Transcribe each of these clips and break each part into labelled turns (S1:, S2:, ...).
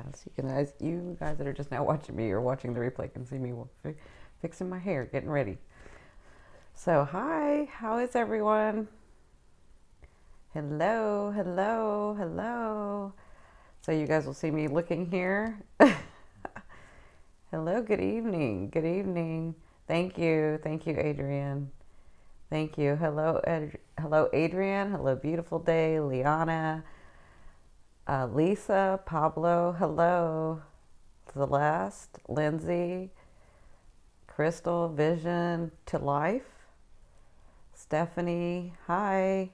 S1: Yes, you guys that are just now watching me or watching the replay can see me fixing my hair, getting ready. So, hi, how is everyone? Hello, hello, hello. So you guys will see me looking here. Hello, good evening, good evening. Thank you, Adrian. Thank you. Hello, Adrian. Hello, beautiful day, Liana, Lisa, Pablo. Hello, Celeste, Lindsay, Crystal, Vision to Life, Stephanie. Hi.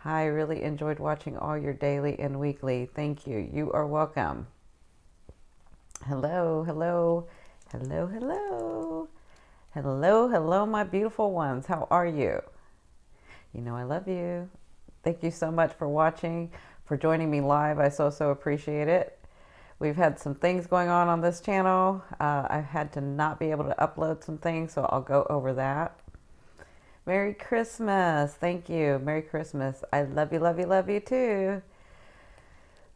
S1: Hi, really enjoyed watching all your daily and weekly. Thank you. You are welcome. Hello, hello, hello, hello. Hello, hello, my beautiful ones. How are you? You know I love you. Thank you so much for watching, for joining me live. I so appreciate it. We've had some things going on this channel. I've had to not be able to upload some things, so I'll go over that. Merry Christmas. Thank you. Merry Christmas. I love you, love you, love you too.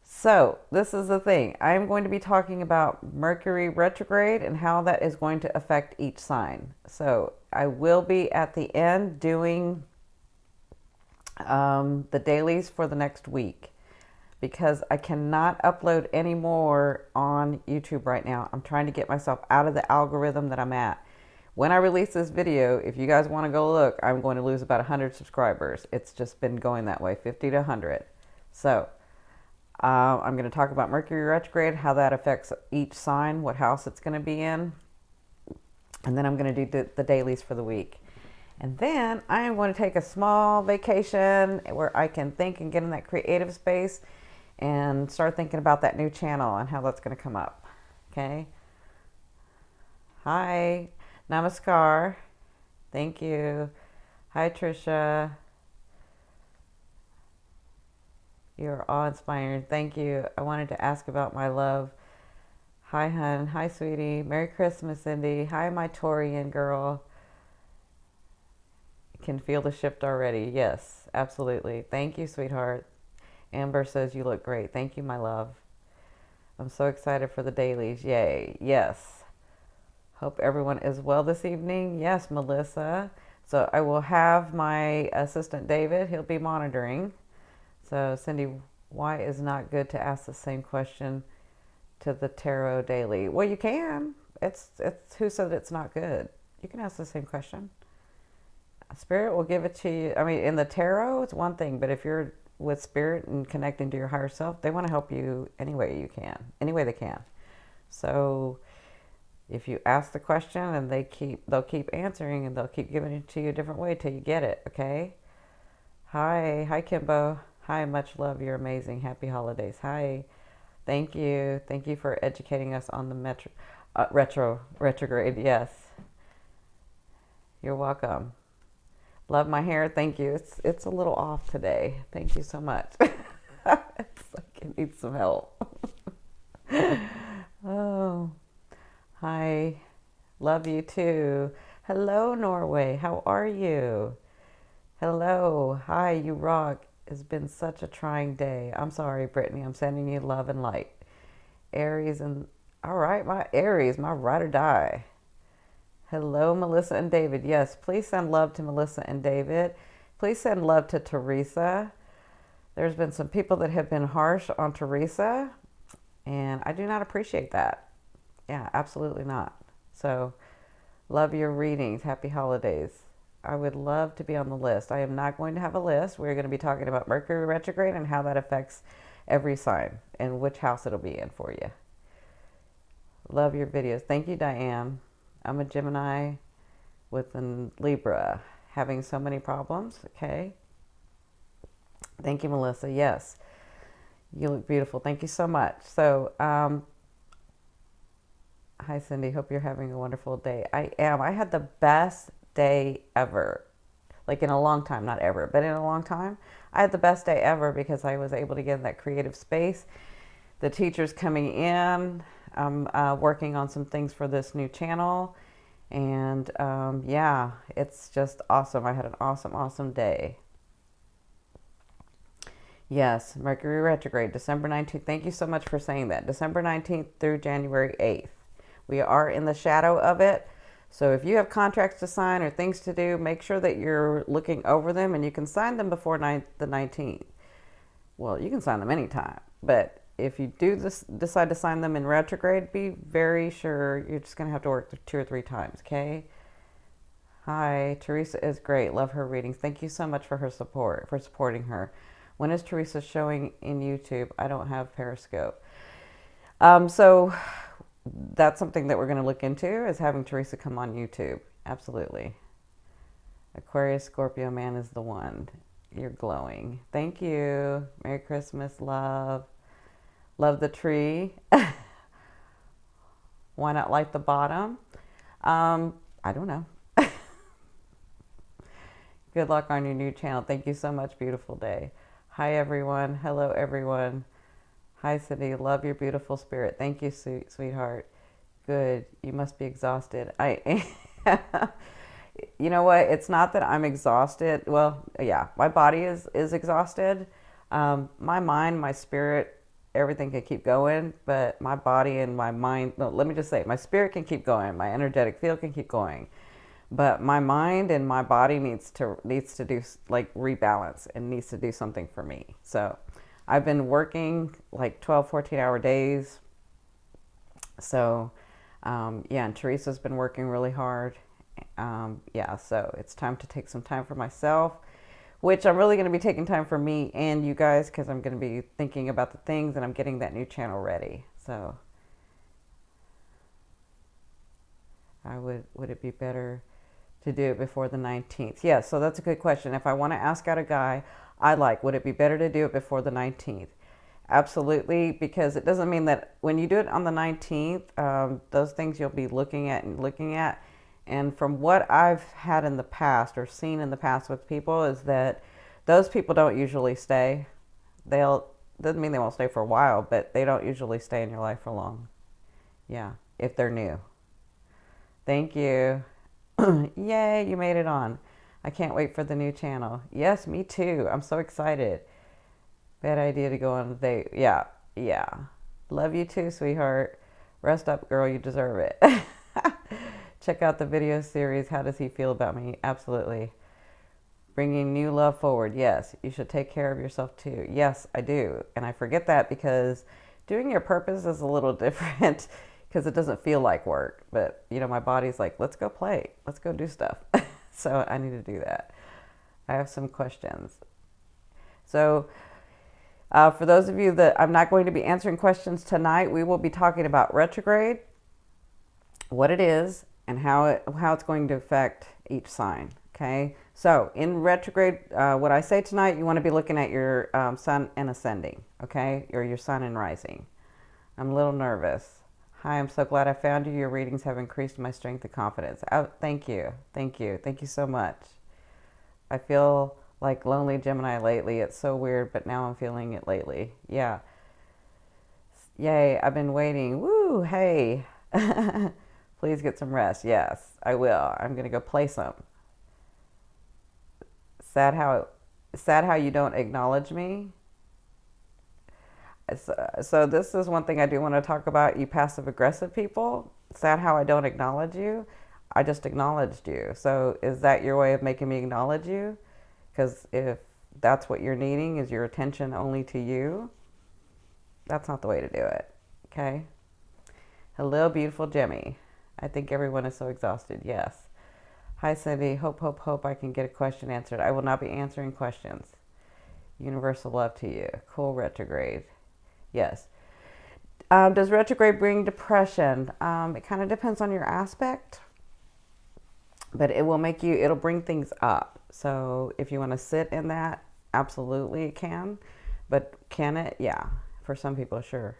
S1: So this is the thing. I'm going to be talking about Mercury retrograde and how that is going to affect each sign. So I will be at the end doing the dailies for the next week because I cannot upload any more on YouTube right now. I'm trying to get myself out of the algorithm that I'm at. When I release this video, if you guys want to go look, I'm going to lose about 100 subscribers. It's just been going that way, 50 to 100. So I'm going to talk about Mercury retrograde, how that affects each sign, what house it's going to be in. And then I'm going to do the dailies for the week. And then I am going to take a small vacation where I can think and get in that creative space and start thinking about that new channel and how that's going to come up. Okay. Hi. Namaskar. Thank you. Hi, Trisha. You're awe-inspiring. Thank you. I wanted to ask about my love. Hi, hun. Hi, sweetie. Merry Christmas, Cindy. Hi, my Taurian girl. I can feel the shift already. Yes, absolutely. Thank you, sweetheart. Amber says you look great. Thank you, my love. I'm so excited for the dailies. Yay. Yes. Hope everyone is well this evening. Yes, Melissa. So I will have my assistant, David. He'll be monitoring. So, Cindy, why is not good to ask the same question to the tarot daily? Well, you can. It's who said it's not good? You can ask the same question. Spirit will give it to you. I mean, in the tarot, it's one thing, but if you're with Spirit and connecting to your higher self, they want to help you any way you can, any way they can. So, if you ask the question and they'll keep answering and they'll keep giving it to you a different way till you get it. Okay. Hi, Kimbo. Hi, much love. You're amazing. Happy holidays. Hi. Thank you. Thank you for educating us on the retrograde. Yes. You're welcome. Love my hair. Thank you. It's a little off today. Thank you so much. It's like it needs some help. Oh. Hi. Love you too. Hello, Norway. How are you? Hello. Hi, you rock. It's been such a trying day. I'm sorry, Brittany. I'm sending you love and light. Aries and... All right, my Aries, my ride or die. Hello, Melissa and David. Yes, please send love to Melissa and David. Please send love to Teresa. There's been some people that have been harsh on Teresa, and I do not appreciate that. Yeah, absolutely not. So, love your readings. Happy holidays. I would love to be on the list. I am not going to have a list. We're going to be talking about Mercury retrograde and how that affects every sign and which house it'll be in for you. Love your videos. Thank you, Diane. I'm a Gemini with a Libra having so many problems. Okay. Thank you, Melissa. Yes. You look beautiful. Thank you so much. So, hi, Cindy. Hope you're having a wonderful day. I am. I had the best day ever. Like in a long time, not ever, but in a long time. I had the best day ever because I was able to get in that creative space. The teacher's coming in. I'm working on some things for this new channel. And yeah, it's just awesome. I had an awesome day. Yes, Mercury retrograde, December 19th. Thank you so much for saying that. December 19th through January 8th. We are in the shadow of it. So if you have contracts to sign or things to do, make sure that you're looking over them, and you can sign them before the 19th. Well, you can sign them anytime, but if you do decide to sign them in retrograde, be very sure you're just going to have to work 2 or 3 times, okay? Hi, Teresa is great. Love her readings. Thank you so much for her support, for supporting her. When is Teresa showing in YouTube? I don't have Periscope. So that's something that we're going to look into, is having Teresa come on YouTube. Absolutely. Aquarius Scorpio man is the one. You're glowing. Thank you. Merry Christmas, love. Love the tree. Why not light the bottom? I don't know. Good luck on your new channel. Thank you so much. Beautiful day. Hi, everyone. Hello, everyone. Hi, Cindy. Love your beautiful spirit. Thank you, sweetheart. Good. You must be exhausted. You know what? It's not that I'm exhausted. Well, yeah, my body is exhausted. My mind, my spirit, everything can keep going, but my body and my mind, no, let me just say, my spirit can keep going. My energetic field can keep going. But my mind and my body needs to do, like, rebalance, and needs to do something for me. So I've been working like 12, 14-hour days. So yeah, and Teresa's been working really hard. Yeah, so it's time to take some time for myself, which I'm really going to be taking time for me and you guys, because I'm going to be thinking about the things, and I'm getting that new channel ready. So would it be better to do it before the 19th? Yeah, so that's a good question. If I want to ask out a guy, would it be better to do it before the 19th? Absolutely, because it doesn't mean that when you do it on the 19th, those things you'll be looking at. And from what I've had in the past, or seen in the past with people, is that those people don't usually stay. Doesn't mean they won't stay for a while, but they don't usually stay in your life for long. Yeah, if they're new. Thank you. Yay, you made it on. I can't wait for the new channel. Yes, me too. I'm so excited. Bad idea to go on a date. Yeah, yeah. Love you too, sweetheart. Rest up, girl. You deserve it. Check out the video series, How Does He Feel About Me? Absolutely. Bringing new love forward. Yes, you should take care of yourself too. Yes, I do. And I forget that, because doing your purpose is a little different, because it doesn't feel like work. But, you know, my body's like, let's go play. Let's go do stuff. So I need to do that. I have some questions. So for those of you that, I'm not going to be answering questions tonight, we will be talking about retrograde, what it is, and how it's going to affect each sign. Okay, so in retrograde, what I say tonight, you want to be looking at your sun and ascending, okay, or your sun and rising. I'm a little nervous. Hi, I'm so glad I found you. Your readings have increased my strength and confidence. Oh, thank you. Thank you. Thank you so much. I feel like lonely Gemini lately. It's so weird, but now I'm feeling it lately. Yeah. Yay, I've been waiting. Woo, hey. Please get some rest. Yes, I will. I'm going to go play some. Sad how you don't acknowledge me. So this is one thing I do want to talk about, you passive-aggressive people. Sad how I don't acknowledge you. I just acknowledged you. So is that your way of making me acknowledge you? Because if that's what you're needing, is your attention only to you, that's not the way to do it. Okay? Hello, beautiful Jimmy. I think everyone is so exhausted. Yes. Hi, Cindy. Hope I can get a question answered. I will not be answering questions. Universal love to you. Cool retrograde. Yes. Does retrograde bring depression? It kind of depends on your aspect, but it'll bring things up. So if you want to sit in that, absolutely it can. But can it? Yeah. For some people, sure.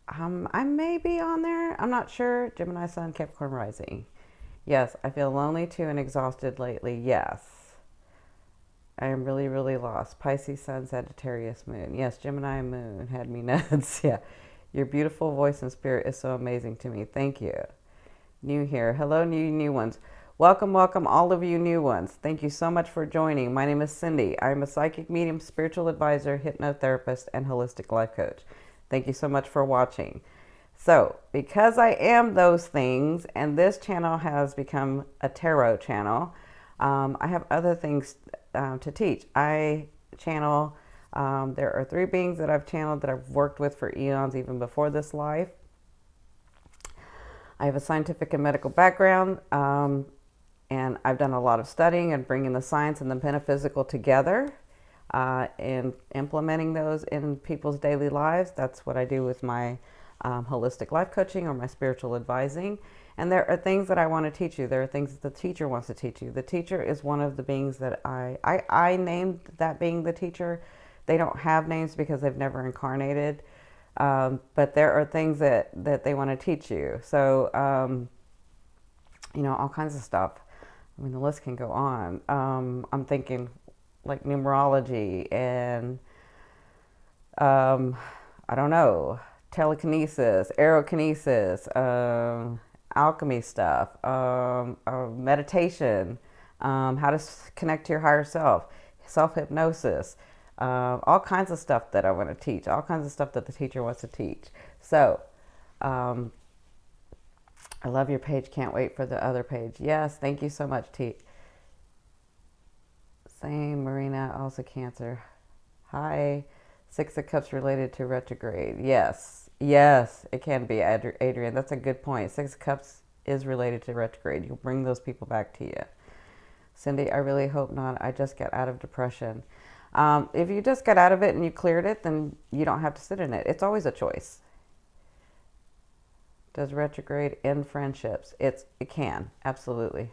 S1: I may be on there. I'm not sure. Gemini Sun, Capricorn Rising. Yes, I feel lonely too and exhausted lately. Yes. I am really, really lost. Pisces Sun, Sagittarius Moon. Yes, Gemini Moon had me nuts. Yeah. Your beautiful voice and spirit is so amazing to me. Thank you. New here. Hello, new ones. Welcome, welcome, all of you new ones. Thank you so much for joining. My name is Cindy. I'm a psychic medium, spiritual advisor, hypnotherapist, and holistic life coach. Thank you so much for watching. So, because I am those things, and this channel has become a tarot channel, I have other things to teach. I channel, there are 3 beings that I've channeled that I've worked with for eons, even before this life. I have a scientific and medical background, and I've done a lot of studying and bringing the science and the metaphysical together and implementing those in people's daily lives. That's what I do with my holistic life coaching or my spiritual advising. And there are things that I want to teach you. There are things that the teacher wants to teach you. The teacher is one of the beings that I named that being the teacher. They don't have names because they've never incarnated. But there are things that they want to teach you. So, you know, all kinds of stuff. I mean, the list can go on. I'm thinking like numerology and, I don't know, telekinesis, aerokinesis, alchemy stuff, meditation, how to connect to your higher self, self-hypnosis, all kinds of stuff that I want to teach, all kinds of stuff that the teacher wants to teach. So, I love your page. Can't wait for the other page. Yes, thank you so much, T. Same, Marina, also Cancer. Hi. 6 of Cups related to retrograde. Yes, yes, it can be, Adrian. That's a good point. 6 of Cups is related to retrograde. You'll bring those people back to you. Cindy, I really hope not. I just got out of depression. If you just got out of it and you cleared it, then you don't have to sit in it. It's always a choice. Does retrograde end friendships? It can, absolutely.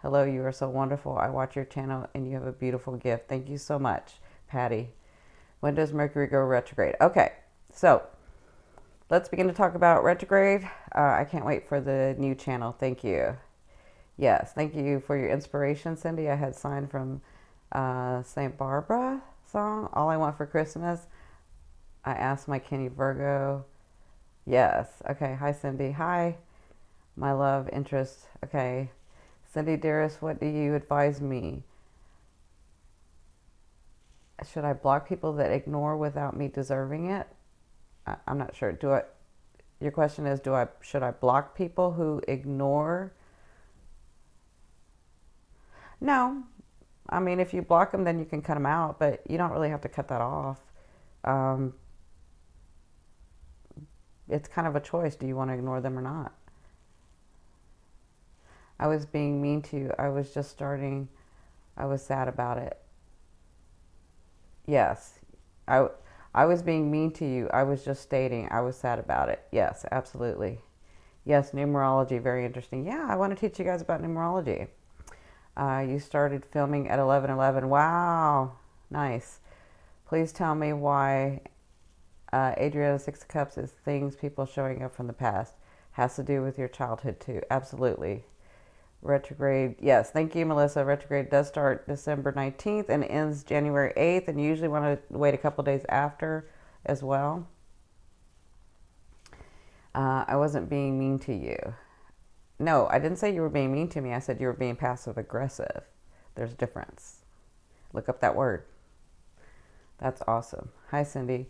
S1: Hello, you are so wonderful. I watch your channel and you have a beautiful gift. Thank you so much, Patty. When does Mercury go retrograde? Okay, so let's begin to talk about retrograde. I can't wait for the new channel. Thank you. Yes, thank you for your inspiration, Cindy. I had signed from St. Barbara song, All I Want for Christmas. I asked my Kenny Virgo. Yes. Okay. Hi, Cindy. Hi, my love interest. Okay. Cindy, dearest, what do you advise me? Should I block people that ignore without me deserving it? I'm not sure. Your question is, should I block people who ignore? No. I mean, if you block them, then you can cut them out, but you don't really have to cut that off. It's kind of a choice. Do you want to ignore them or not? I was being mean to you. I was just starting. I was sad about it. Yes. I was being mean to you. I was just stating I was sad about it. Yes, absolutely. Yes, numerology, very interesting. Yeah, I want to teach you guys about numerology. You started filming at 11:11. Wow, nice. Please tell me why Adriana 6 of Cups is things people showing up from the past. Has to do with your childhood too. Absolutely. Retrograde, yes, thank you, Melissa. Retrograde does start December 19th and ends January 8th, and you usually want to wait a couple days after as well. I wasn't being mean to you. No, I didn't say you were being mean to me. I said you were being passive aggressive. There's a difference. Look up that word. That's awesome. Hi, Cindy.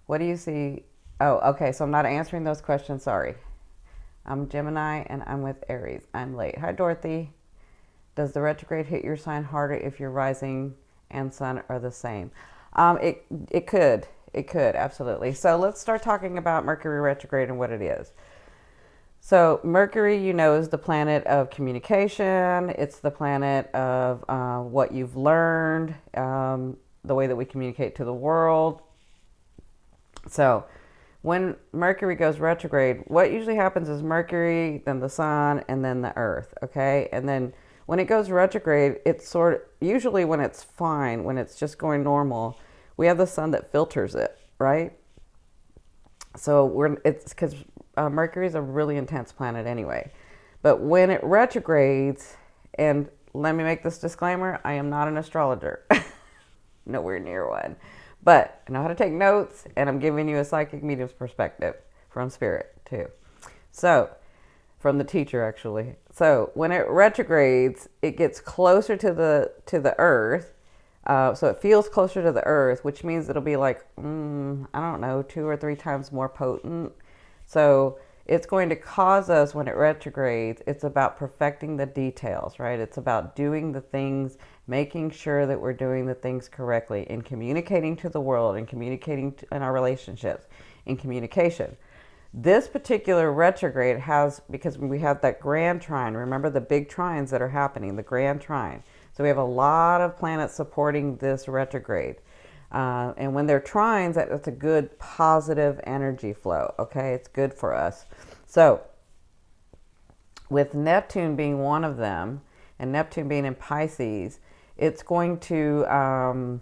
S1: What do you see? Oh, okay, so I'm not answering those questions. Sorry. I'm Gemini and I'm with Aries. I'm late. Hi, Dorothy. Does the retrograde hit your sign harder if your rising and sun are the same? It could. It could, absolutely. So let's start talking about Mercury retrograde and what it is. So Mercury, you know, is the planet of communication. It's the planet of what you've learned, the way that we communicate to the world. So when Mercury goes retrograde, what usually happens is Mercury, then the sun, and then the earth, okay? And then when it goes retrograde, it's usually when it's fine, when it's just going normal, we have the sun that filters it, right? So it's because Mercury is a really intense planet anyway. But when it retrogrades, and let me make this disclaimer, I am not an astrologer. Nowhere near one. But I know how to take notes, and I'm giving you a psychic medium's perspective from spirit too. So from the teacher actually. So when it retrogrades, it gets closer to the Earth. So it feels closer to the Earth, which means it'll be like, I don't know, 2 or 3 times more potent. So it's going to cause us, when it retrogrades, it's about perfecting the details, right? It's about doing the things, making sure that we're doing the things correctly, and communicating to the world, and communicating in our relationships, in communication. This particular retrograde has, because we have that grand trine, remember the big trines that are happening, the grand trine. So we have a lot of planets supporting this retrograde. And when they're trines, that's a good positive energy flow, okay? It's good for us. So with Neptune being one of them, and Neptune being in Pisces, it's going to...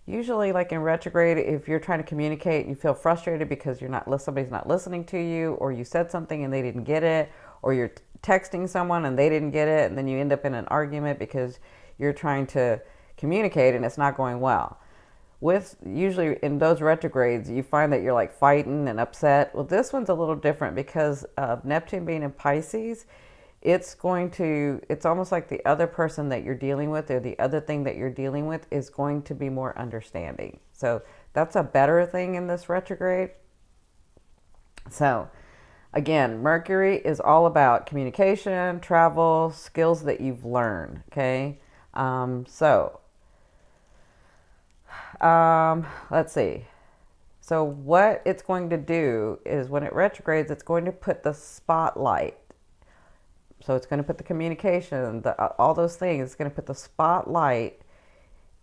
S1: usually, like in retrograde, if you're trying to communicate and you feel frustrated because somebody's not listening to you, or you said something and they didn't get it, or you're texting someone and they didn't get it, and then you end up in an argument because you're trying to communicate and it's not going well. Usually in those retrogrades, you find that you're like fighting and upset. Well, this one's a little different because of Neptune being in Pisces. It's almost like the other person that you're dealing with, or the other thing that you're dealing with, is going to be more understanding. So that's a better thing in this retrograde. So again, Mercury is all about communication, travel, skills that you've learned, okay? Let's see. So what it's going to do is, when it retrogrades, it's going to put the spotlight. So it's going to put the communication, all those things, it's going to put the spotlight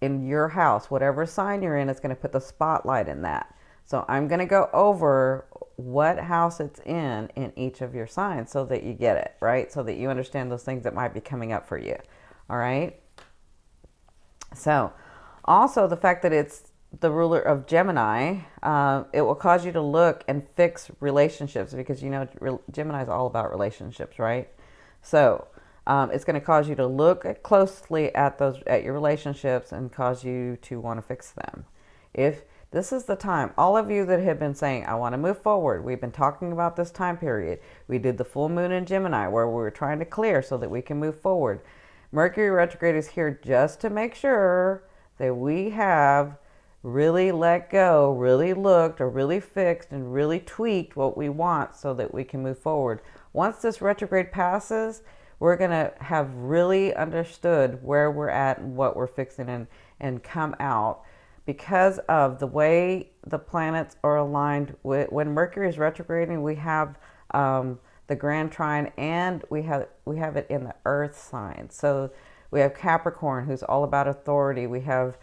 S1: in your house. Whatever sign you're in, it's going to put the spotlight in that. So I'm going to go over what house it's in each of your signs so that you get it, right? So that you understand those things that might be coming up for you, all right? So also the fact that it's the ruler of Gemini, it will cause you to look and fix relationships, because Gemini is all about relationships, right? So it's going to cause you to look closely at your relationships and cause you to want to fix them. If this is the time, all of you that have been saying, I want to move forward, we've been talking about this time period. We did the full moon in Gemini where we were trying to clear so that we can move forward. Mercury retrograde is here just to make sure that we have really let go, really looked, or really fixed and really tweaked what we want so that we can move forward. Once this retrograde passes, we're going to have really understood where we're at and what we're fixing, and come out, because of the way the planets are aligned. When Mercury is retrograding, we have the grand trine, and we have it in the earth sign. So we have Capricorn, who's all about authority. We have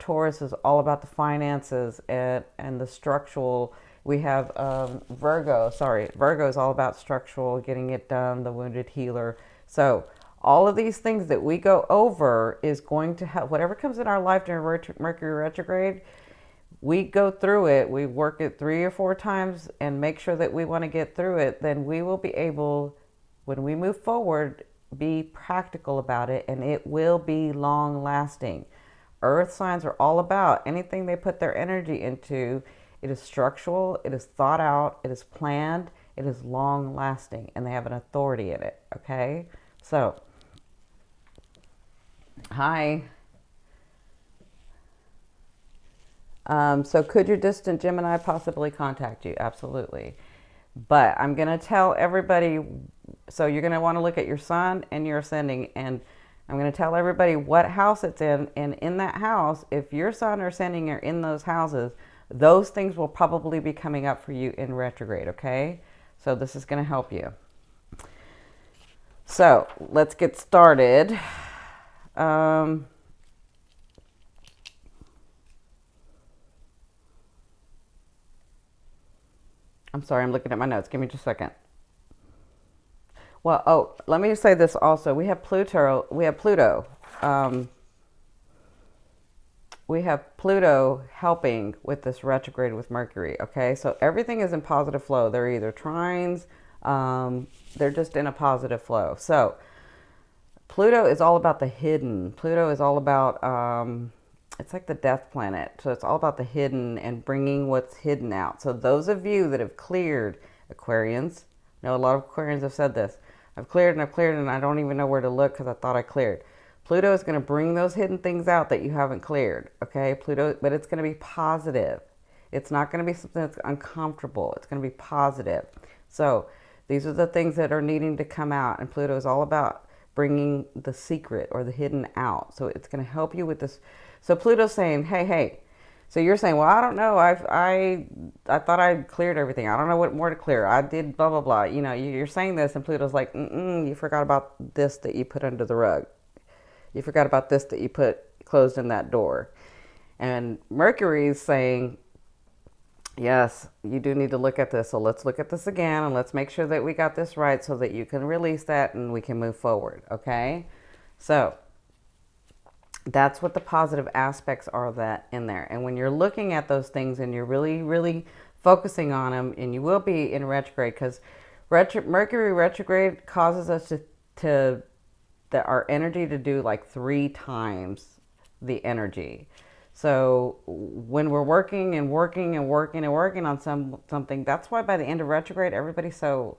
S1: Taurus, is all about the finances and the structural. We have Virgo is all about structural, getting it done, the wounded healer. So all of these things that we go over is going to help. Whatever comes in our life during Mercury retrograde, we go through it, we work it 3 or 4 times and make sure that we want to get through it. Then we will be able, when we move forward, be practical about it, and it will be long lasting. Earth signs are all about anything they put their energy into. It is structural, it is thought out, it is planned, it is long lasting, and they have an authority in it, okay? So, hi. So could your distant Gemini possibly contact you? Absolutely. But I'm going to tell everybody, so you're going to want to look at your sun and your ascending, and I'm going to tell everybody what house it's in, and in that house, if your sun or ascending are in those houses, those things will probably be coming up for you in retrograde, okay? So this is going to help you. So let's get started. I'm sorry, I'm looking at my notes. Give me just a second. Well, let me say this also. We have Pluto. We have Pluto helping with this retrograde with Mercury, okay? So everything is in positive flow. They're either trines, they're just in a positive flow. So Pluto is all about the hidden. Pluto is all about, it's like the death planet. So it's all about the hidden and bringing what's hidden out. So those of you that have cleared Aquarians. I know a lot of Aquarians have said this. I've cleared and I don't even know where to look because I thought I cleared. Pluto is going to bring those hidden things out that you haven't cleared, okay? Pluto, but it's going to be positive. It's not going to be something that's uncomfortable. It's going to be positive. So these are the things that are needing to come out, and Pluto is all about bringing the secret or the hidden out. So it's going to help you with this. So Pluto's saying, hey. So you're saying, well, I don't know. I thought I cleared everything. I don't know what more to clear. I did blah, blah, blah. You know, you're saying this, and Pluto's like, you forgot about this that you put under the rug. You forgot about this that you put closed in that door. And Mercury is saying, yes, you do need to look at this. So let's look at this again, and let's make sure that we got this right so that you can release that and we can move forward, okay? So that's what the positive aspects are that in there. And when you're looking at those things and you're really, really focusing on them, and you will be in retrograde, because Mercury retrograde causes us to our energy to do like 3 times the energy. So when we're working on something, that's why by the end of retrograde, everybody's so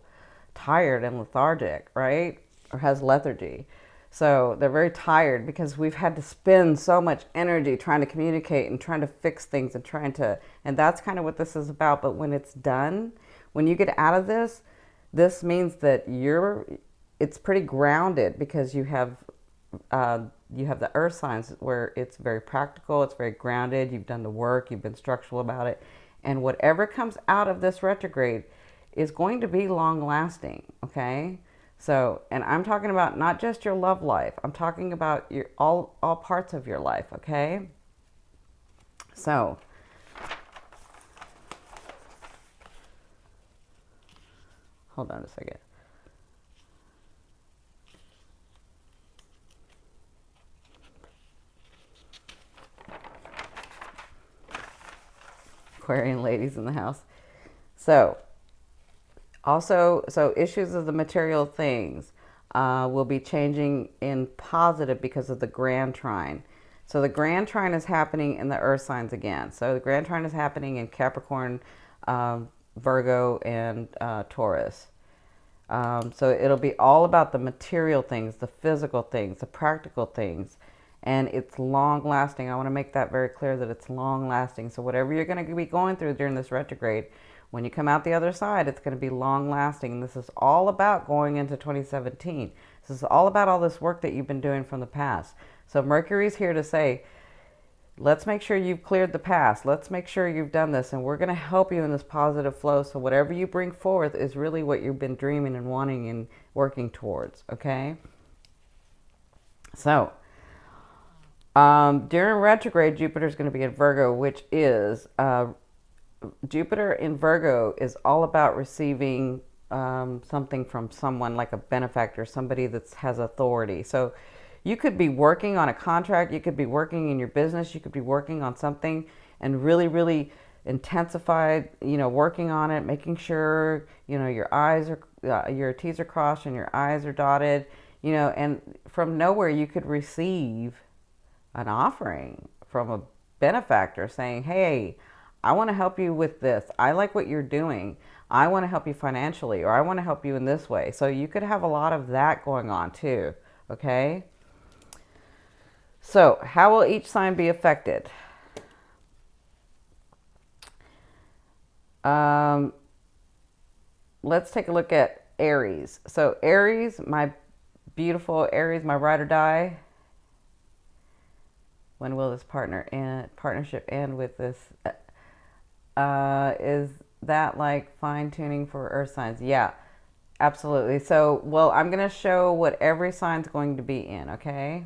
S1: tired and lethargic, right? Or has lethargy. So they're very tired because we've had to spend so much energy trying to communicate and trying to fix things and that's kind of what this is about. But when it's done, when you get out of this means that it's pretty grounded, because you have the earth signs where it's very practical, it's very grounded, you've done the work, you've been structural about it, and whatever comes out of this retrograde is going to be long lasting, okay? So, and I'm talking about not just your love life, I'm talking about your all parts of your life, okay? So hold on a second. Aquarian ladies in the house. So issues of the material things will be changing in positive because of the grand trine. So the grand trine is happening in the earth signs again. So the grand trine is happening in Capricorn, Virgo, and Taurus. So it'll be all about the material things, the physical things, the practical things. And it's long lasting. I want to make that very clear that it's long lasting. So whatever you're going to be going through during this retrograde, when you come out the other side, it's going to be long lasting. And this is all about going into 2017. This is all about all this work that you've been doing from the past. So Mercury's here to say, let's make sure you've cleared the past. Let's make sure you've done this. And we're going to help you in this positive flow. So whatever you bring forth is really what you've been dreaming and wanting and working towards. Okay? So during retrograde, Jupiter is going to be in Virgo, which is Jupiter in Virgo is all about receiving something from someone, like a benefactor, somebody that has authority. So you could be working on a contract, you could be working in your business, you could be working on something and really, really intensified, working on it, making sure, your T's are crossed and your I's are dotted, and from nowhere you could receive an offering from a benefactor saying, hey, I want to help you with this. I like what you're doing. I want to help you financially, or I want to help you in this way. So you could have a lot of that going on too, okay? So how will each sign be affected? Let's take a look at Aries. So Aries, my beautiful Aries, my ride or die. When will this partnership end with this? Is that like fine tuning for earth signs? Yeah, absolutely. So, well, I'm going to show what every sign's going to be in, okay?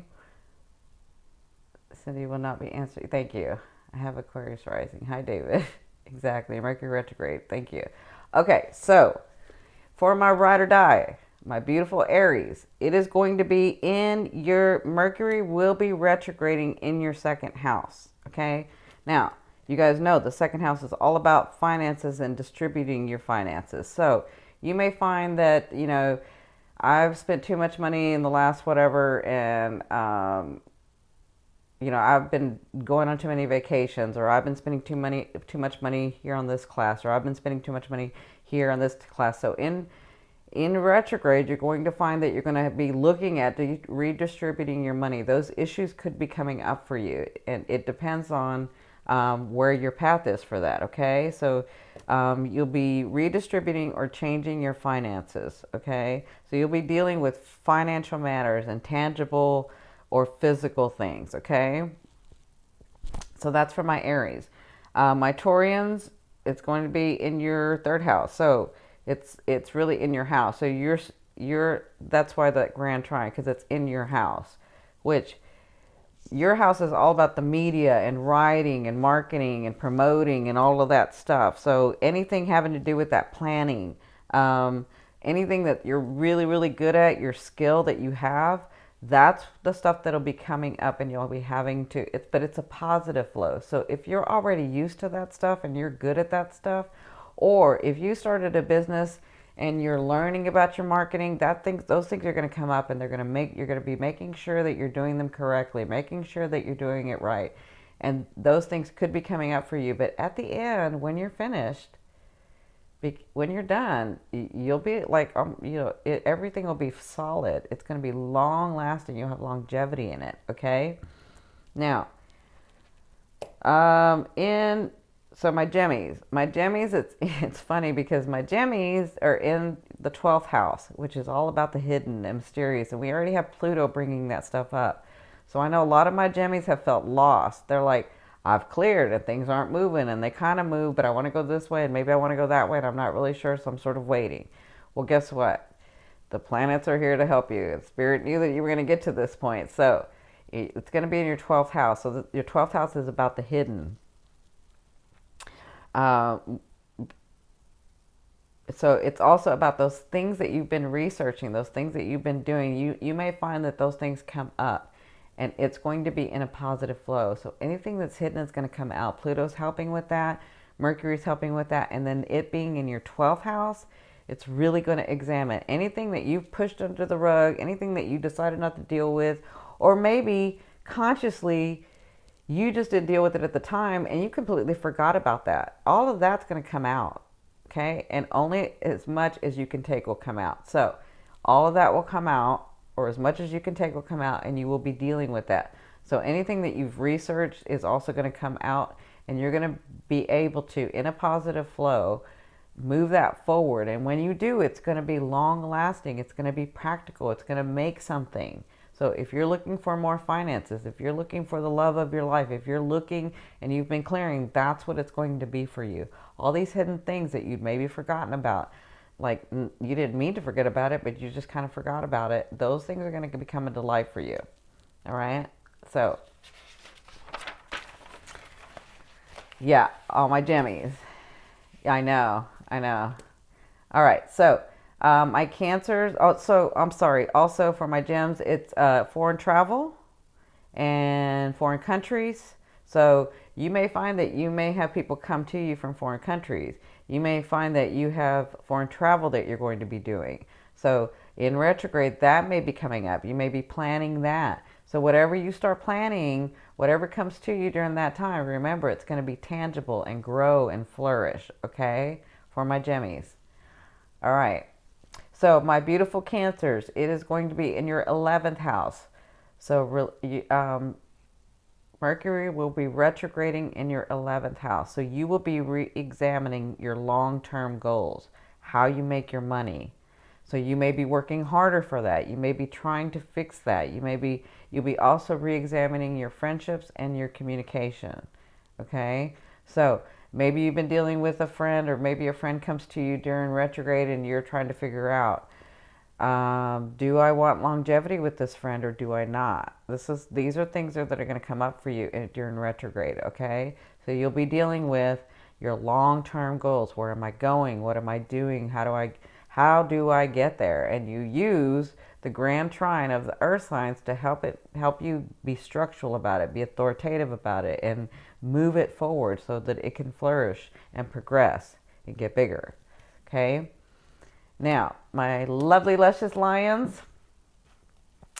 S1: Cindy will not be answering. Thank you. I have Aquarius rising. Hi, David. Exactly. Mercury retrograde. Thank you. Okay, so for my ride or die, my beautiful Aries, it is going to be in your, Mercury will be retrograding in your second house, okay? Now, you guys know the second house is all about finances and distributing your finances. So you may find that, I've spent too much money in the last whatever, and, I've been going on too many vacations, or I've been spending too much money here on this class, or I've been spending too much money here in this class. So in retrograde, you're going to find that you're going to be looking at redistributing your money. Those issues could be coming up for you, and it depends on where your path is for that, okay? So you'll be redistributing or changing your finances, okay? So you'll be dealing with financial matters and tangible or physical things, okay? So that's for my Aries. My Taurians, it's going to be in your third house. So it's really in your house. So you're that's why that grand trine, because it's in your house, which your house is all about the media and writing and marketing and promoting and all of that stuff. So anything having to do with that planning, anything that you're really, really good at, your skill that you have, that's the stuff that'll be coming up, and you'll be having to, but it's a positive flow. So if you're already used to that stuff and you're good at that stuff, or if you started a business and you're learning about your marketing, those things are going to come up, and you're going to be making sure that you're doing them correctly, making sure that you're doing it right. And those things could be coming up for you. But at the end, when you're finished, when you're done, you'll be like, everything will be solid. It's going to be long lasting. You'll have longevity in it. Okay. Now, so my Gemmies, it's funny because my Gemmies are in the 12th house, which is all about the hidden and mysterious. And we already have Pluto bringing that stuff up. So I know a lot of my Gemmies have felt lost. They're like, I've cleared and things aren't moving, and they kind of move, but I want to go this way and maybe I want to go that way, and I'm not really sure, so I'm sort of waiting. Well, guess what? The planets are here to help you. Spirit knew that you were going to get to this point. So it's going to be in your 12th house. So your 12th house is about the hidden. So it's also about those things that you've been researching, those things that you've been doing. You may find that those things come up, and it's going to be in a positive flow. So anything that's hidden is going to come out. Pluto's helping with that. Mercury's helping with that. And then it being in your 12th house, it's really going to examine anything that you've pushed under the rug, anything that you decided not to deal with, or maybe consciously you just didn't deal with it at the time and you completely forgot about that. All of that's going to come out, okay? And only as much as you can take will come out. So all of that will come out, or as much as you can take will come out, and you will be dealing with that. So anything that you've researched is also going to come out, and you're going to be able to, in a positive flow, move that forward. And when you do, it's going to be long lasting. It's going to be practical. It's going to make something. So if you're looking for more finances, if you're looking for the love of your life, if you're looking and you've been clearing, that's what it's going to be for you. All these hidden things that you'd maybe forgotten about, like you didn't mean to forget about it, but you just kind of forgot about it. Those things are going to become a delight for you. All right. So yeah, all my Gemmies. I know. All right. So my Cancers. Also, I'm sorry. Also for my gems, it's foreign travel and foreign countries. So you may find that you may have people come to you from foreign countries. You may find that you have foreign travel that you're going to be doing. So in retrograde, that may be coming up. You may be planning that. So whatever you start planning, whatever comes to you during that time, remember it's going to be tangible and grow and flourish, okay? For my Gemmies. All right. So my beautiful Cancers, it is going to be in your 11th house. So Mercury will be retrograding in your 11th house. So you will be re-examining your long-term goals, how you make your money. So you may be working harder for that. You may be trying to fix that. You'll be also re-examining your friendships and your communication. Okay? So maybe you've been dealing with a friend, or maybe a friend comes to you during retrograde and you're trying to figure out, do I want longevity with this friend or do I not? These are things that are going to come up for you during retrograde, okay? So you'll be dealing with your long-term goals. Where am I going? What am I doing? How do I get there? And you use the grand trine of the earth signs to help you be structural about it, be authoritative about it, and move it forward so that it can flourish and progress and get bigger, okay? Now, my lovely, luscious Lions,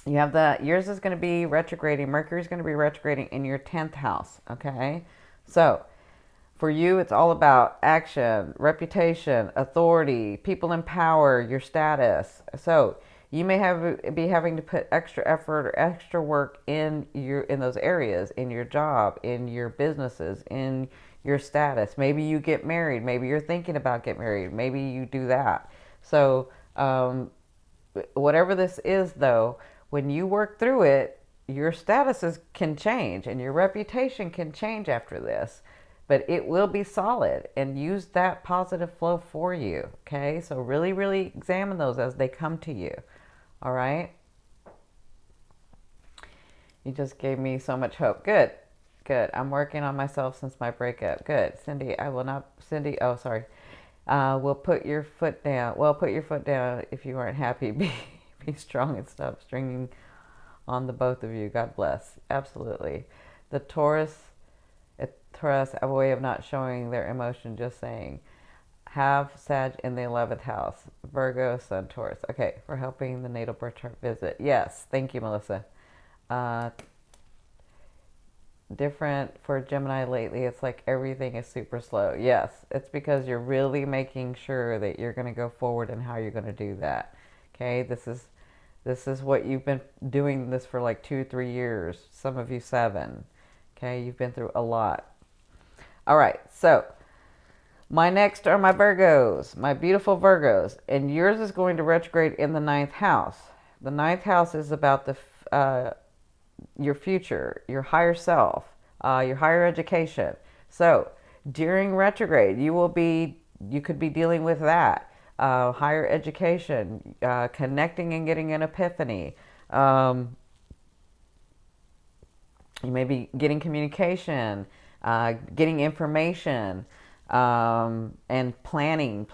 S1: you have yours is going to be retrograding. Mercury is going to be retrograding in your 10th house, okay? So, For you, it's all about action, reputation, authority, people in power, your status. So you may be having to put extra effort or extra work in those areas, in your job, in your businesses, in your status. Maybe you get married. Maybe you're thinking about getting married. Maybe you do that. So whatever this is, though, when you work through it, your statuses can change and your reputation can change after this, but it will be solid, and use that positive flow for you. Okay, so really, really examine those as they come to you. All right, you just gave me so much hope. Good, good. I'm working on myself since my breakup. Good. Cindy, I will not. Cindy, oh, sorry. We'll put your foot down. Well, put your foot down if you aren't happy. Be strong and stop stringing on the both of you. God bless. Absolutely. The Taurus, a way of not showing their emotion, just saying. Have Sag in the 11th house. Virgo, Sun, Taurus. Okay, for helping the natal birth chart visit. Yes, thank you, Melissa. Different for Gemini lately. It's like everything is super slow. Yes, it's because you're really making sure that you're going to go forward and how you're going to do that. Okay, this is what you've been doing this for like 2-3 years. Some of you 7. Okay, you've been through a lot. All right, so my next are my Virgos, my beautiful Virgos, and yours is going to retrograde in the 9th house. The 9th house is about your future, your higher self, your higher education. So during retrograde, you could be dealing with that. Higher education, connecting and getting an epiphany. You may be getting communication, getting information, and planning.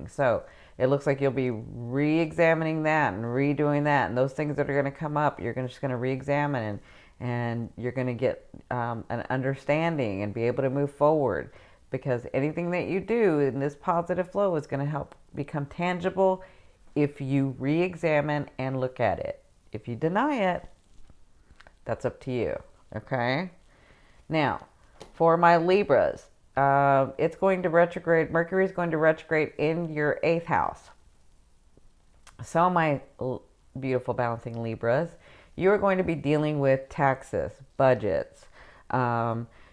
S1: So it looks like you'll be re-examining that and redoing that. And those things that are going to come up, you're just going to re-examine, and you're going to get an understanding and be able to move forward. Because anything that you do in this positive flow is going to help become tangible if you re-examine and look at it. If you deny it, that's up to you. Okay? Now, for my Libras, it's going to retrograde. Mercury is going to retrograde in your 8th house. So my beautiful balancing Libras, you are going to be dealing with taxes, budgets,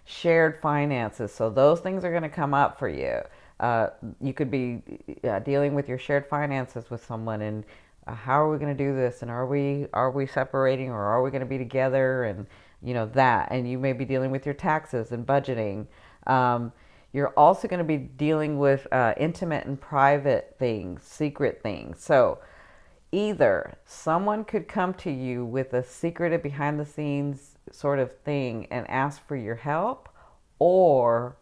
S1: shared finances. So those things are going to come up for you. You could be dealing with your shared finances with someone, and how are we going to do this, and are we separating, or are we going to be together, and that. And you may be dealing with your taxes and budgeting. You're also going to be dealing with intimate and private things, secret things. So either someone could come to you with a secretive behind the scenes sort of thing and ask for your help, or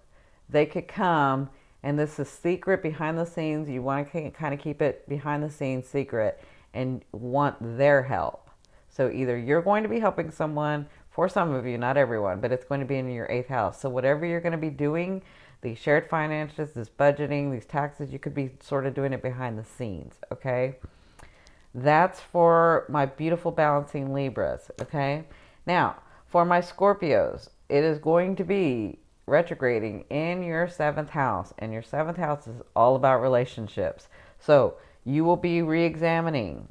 S1: they could come and this is secret behind the scenes. You want to kind of keep it behind the scenes secret and want their help. So either you're going to be helping someone, for some of you, not everyone, but it's going to be in your 8th house. So whatever you're going to be doing, these shared finances, this budgeting, these taxes, you could be sort of doing it behind the scenes, okay? That's for my beautiful balancing Libras, okay? Now, for my Scorpios, it is going to be retrograding in your 7th house, and your 7th house is all about relationships. So you will be re-examining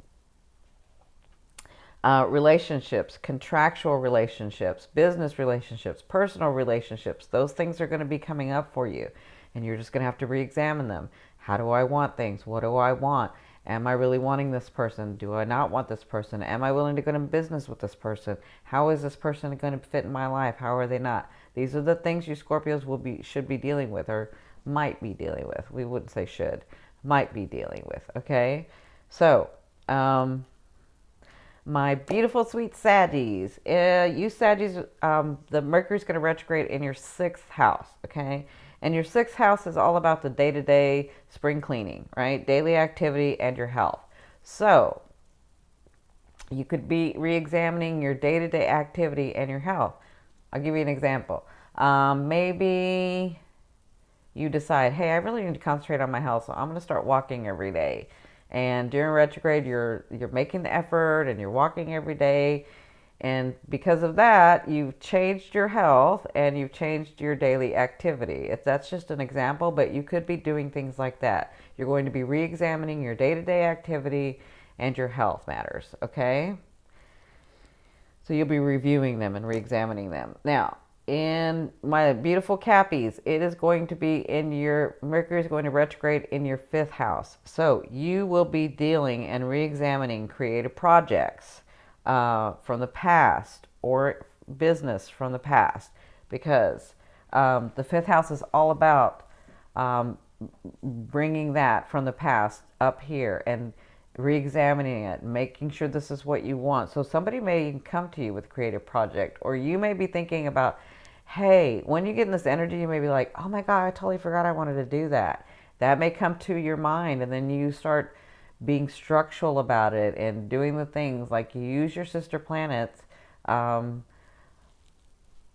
S1: relationships, contractual relationships, business relationships, personal relationships. Those things are going to be coming up for you, and you're just going to have to re-examine them. How do I want things? What do I want? Am I really wanting this person? Do I not want this person? Am I willing to go into business with this person? How is this person going to fit in my life? How are they not? These are the things you Scorpios should be dealing with, or might be dealing with. We wouldn't say should. Might be dealing with, okay? So, my beautiful sweet Saggies. You Saggies, the Mercury's going to retrograde in your 6th house, okay? And your 6th house is all about the day-to-day spring cleaning, right? Daily activity and your health. So you could be re-examining your day-to-day activity and your health. I'll give you an example. Maybe you decide, hey, I really need to concentrate on my health, so I'm going to start walking every day. And during retrograde, you're making the effort and you're walking every day, And because of that, you've changed your health and you've changed your daily activity. That's just an example, but you could be doing things like that. You're going to be re-examining your day-to-day activity and your health matters, okay? So you'll be reviewing them and re-examining them. Now, in my beautiful Cappies, it is going to be in your, Mercury is going to retrograde in your 5th house. So you will be dealing and re-examining creative projects from the past or business from the past, because the 5th house is all about bringing that from the past up here and re-examining it, making sure this is what you want. So somebody may come to you with a creative project, or you may be thinking about, hey, when you get in this energy, you may be like, oh my God, I totally forgot I wanted to do that. That may come to your mind, and then you start being structural about it and doing the things like you use your sister planets,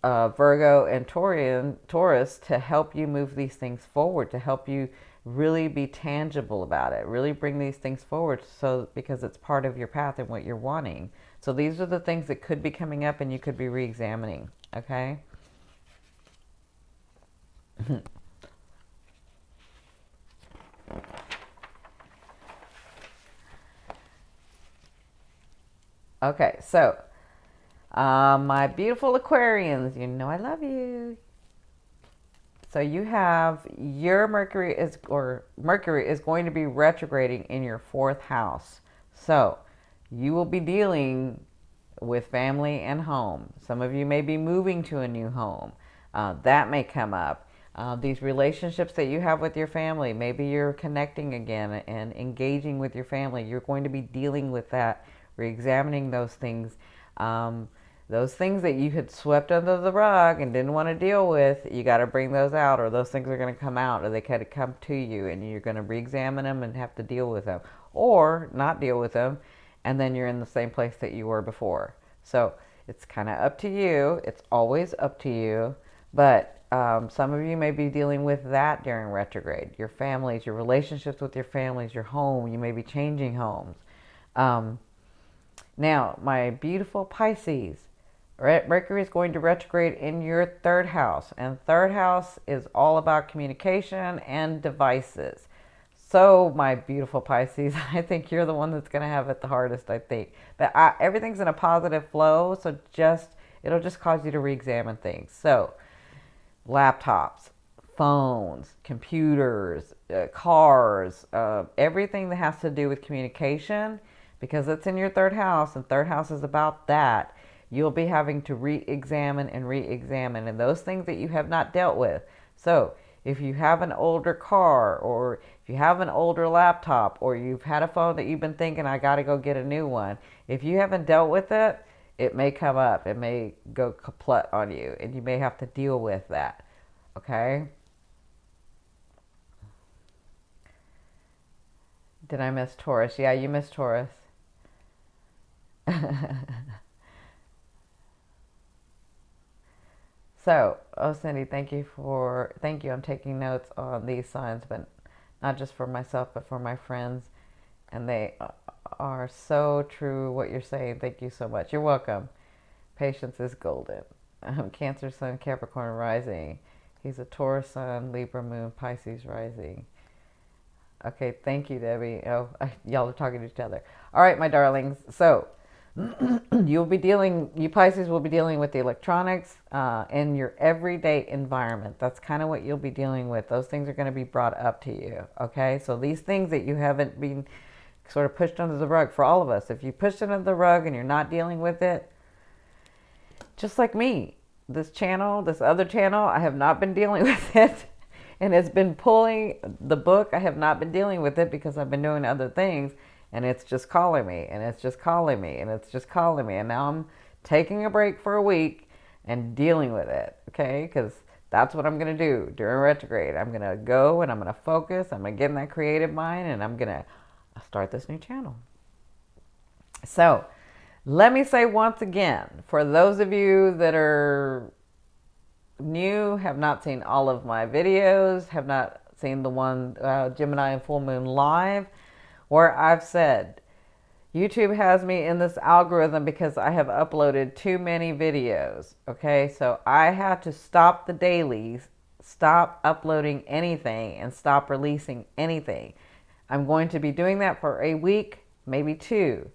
S1: Virgo and Taurus, to help you move these things forward, to help you really be tangible about it, really bring these things forward, so because it's part of your path and what you're wanting. So these are the things that could be coming up and you could be re-examining, okay? Okay, so my beautiful Aquarians, you know I love you. So you have your Mercury is going to be retrograding in your 4th house. So you will be dealing with family and home. Some of you may be moving to a new home. That may come up. These relationships that you have with your family, maybe you're connecting again and engaging with your family. You're going to be dealing with that, re-examining those things. Those things that you had swept under the rug and didn't want to deal with, you got to bring those out, or those things are going to come out, or they kind of come to you, and you're going to re-examine them and have to deal with them, or not deal with them, and then you're in the same place that you were before. So it's kind of up to you. It's always up to you, but some of you may be dealing with that during retrograde. Your families, your relationships with your families, your home. You may be changing homes. Now, my beautiful Pisces, Mercury is going to retrograde in your 3rd house, and 3rd house is all about communication and devices. So, my beautiful Pisces, I think you're the one that's going to have it the hardest, I think. But everything's in a positive flow, so it'll just cause you to re-examine things. So, laptops, phones, computers, cars, everything that has to do with communication, because it's in your 3rd house, and 3rd house is about that. You'll be having to re-examine and re-examine, and those things that you have not dealt with. So if you have an older car, or if you have an older laptop, or you've had a phone that you've been thinking, I got to go get a new one, if you haven't dealt with it, it may come up. It may go kaput on you, and you may have to deal with that, okay? Did I miss Taurus? Yeah, you missed Taurus. So, oh Cindy, thank you. I'm taking notes on these signs, but not just for myself, but for my friends. And they are so true what you're saying. Thank you so much. You're welcome. Patience is golden. Cancer sun, Capricorn rising. He's a Taurus sun, Libra moon, Pisces rising. Okay, thank you, Debbie. Oh, y'all are talking to each other. All right, my darlings. So, you Pisces will be dealing with the electronics in your everyday environment. That's kind of what you'll be dealing with. Those things are going to be brought up to you, okay? So these things that you haven't been sort of pushed under the rug, for all of us, if you pushed it under the rug and you're not dealing with it, just like me, this other channel, I have not been dealing with it. And it's been pulling the book. I have not been dealing with it because I've been doing other things. And it's just calling me, and it's just calling me, and it's just calling me. And now I'm taking a break for a week and dealing with it, okay? Because that's what I'm going to do during retrograde. I'm going to go and I'm going to focus. I'm going to get in that creative mind, and I'm going to start this new channel. So let me say once again, for those of you that are new, have not seen all of my videos, have not seen the one Gemini and Full Moon Live, where I've said YouTube has me in this algorithm because I have uploaded too many videos. Okay, so I have to stop the dailies, stop uploading anything, and stop releasing anything. I'm going to be doing that for a week, maybe two.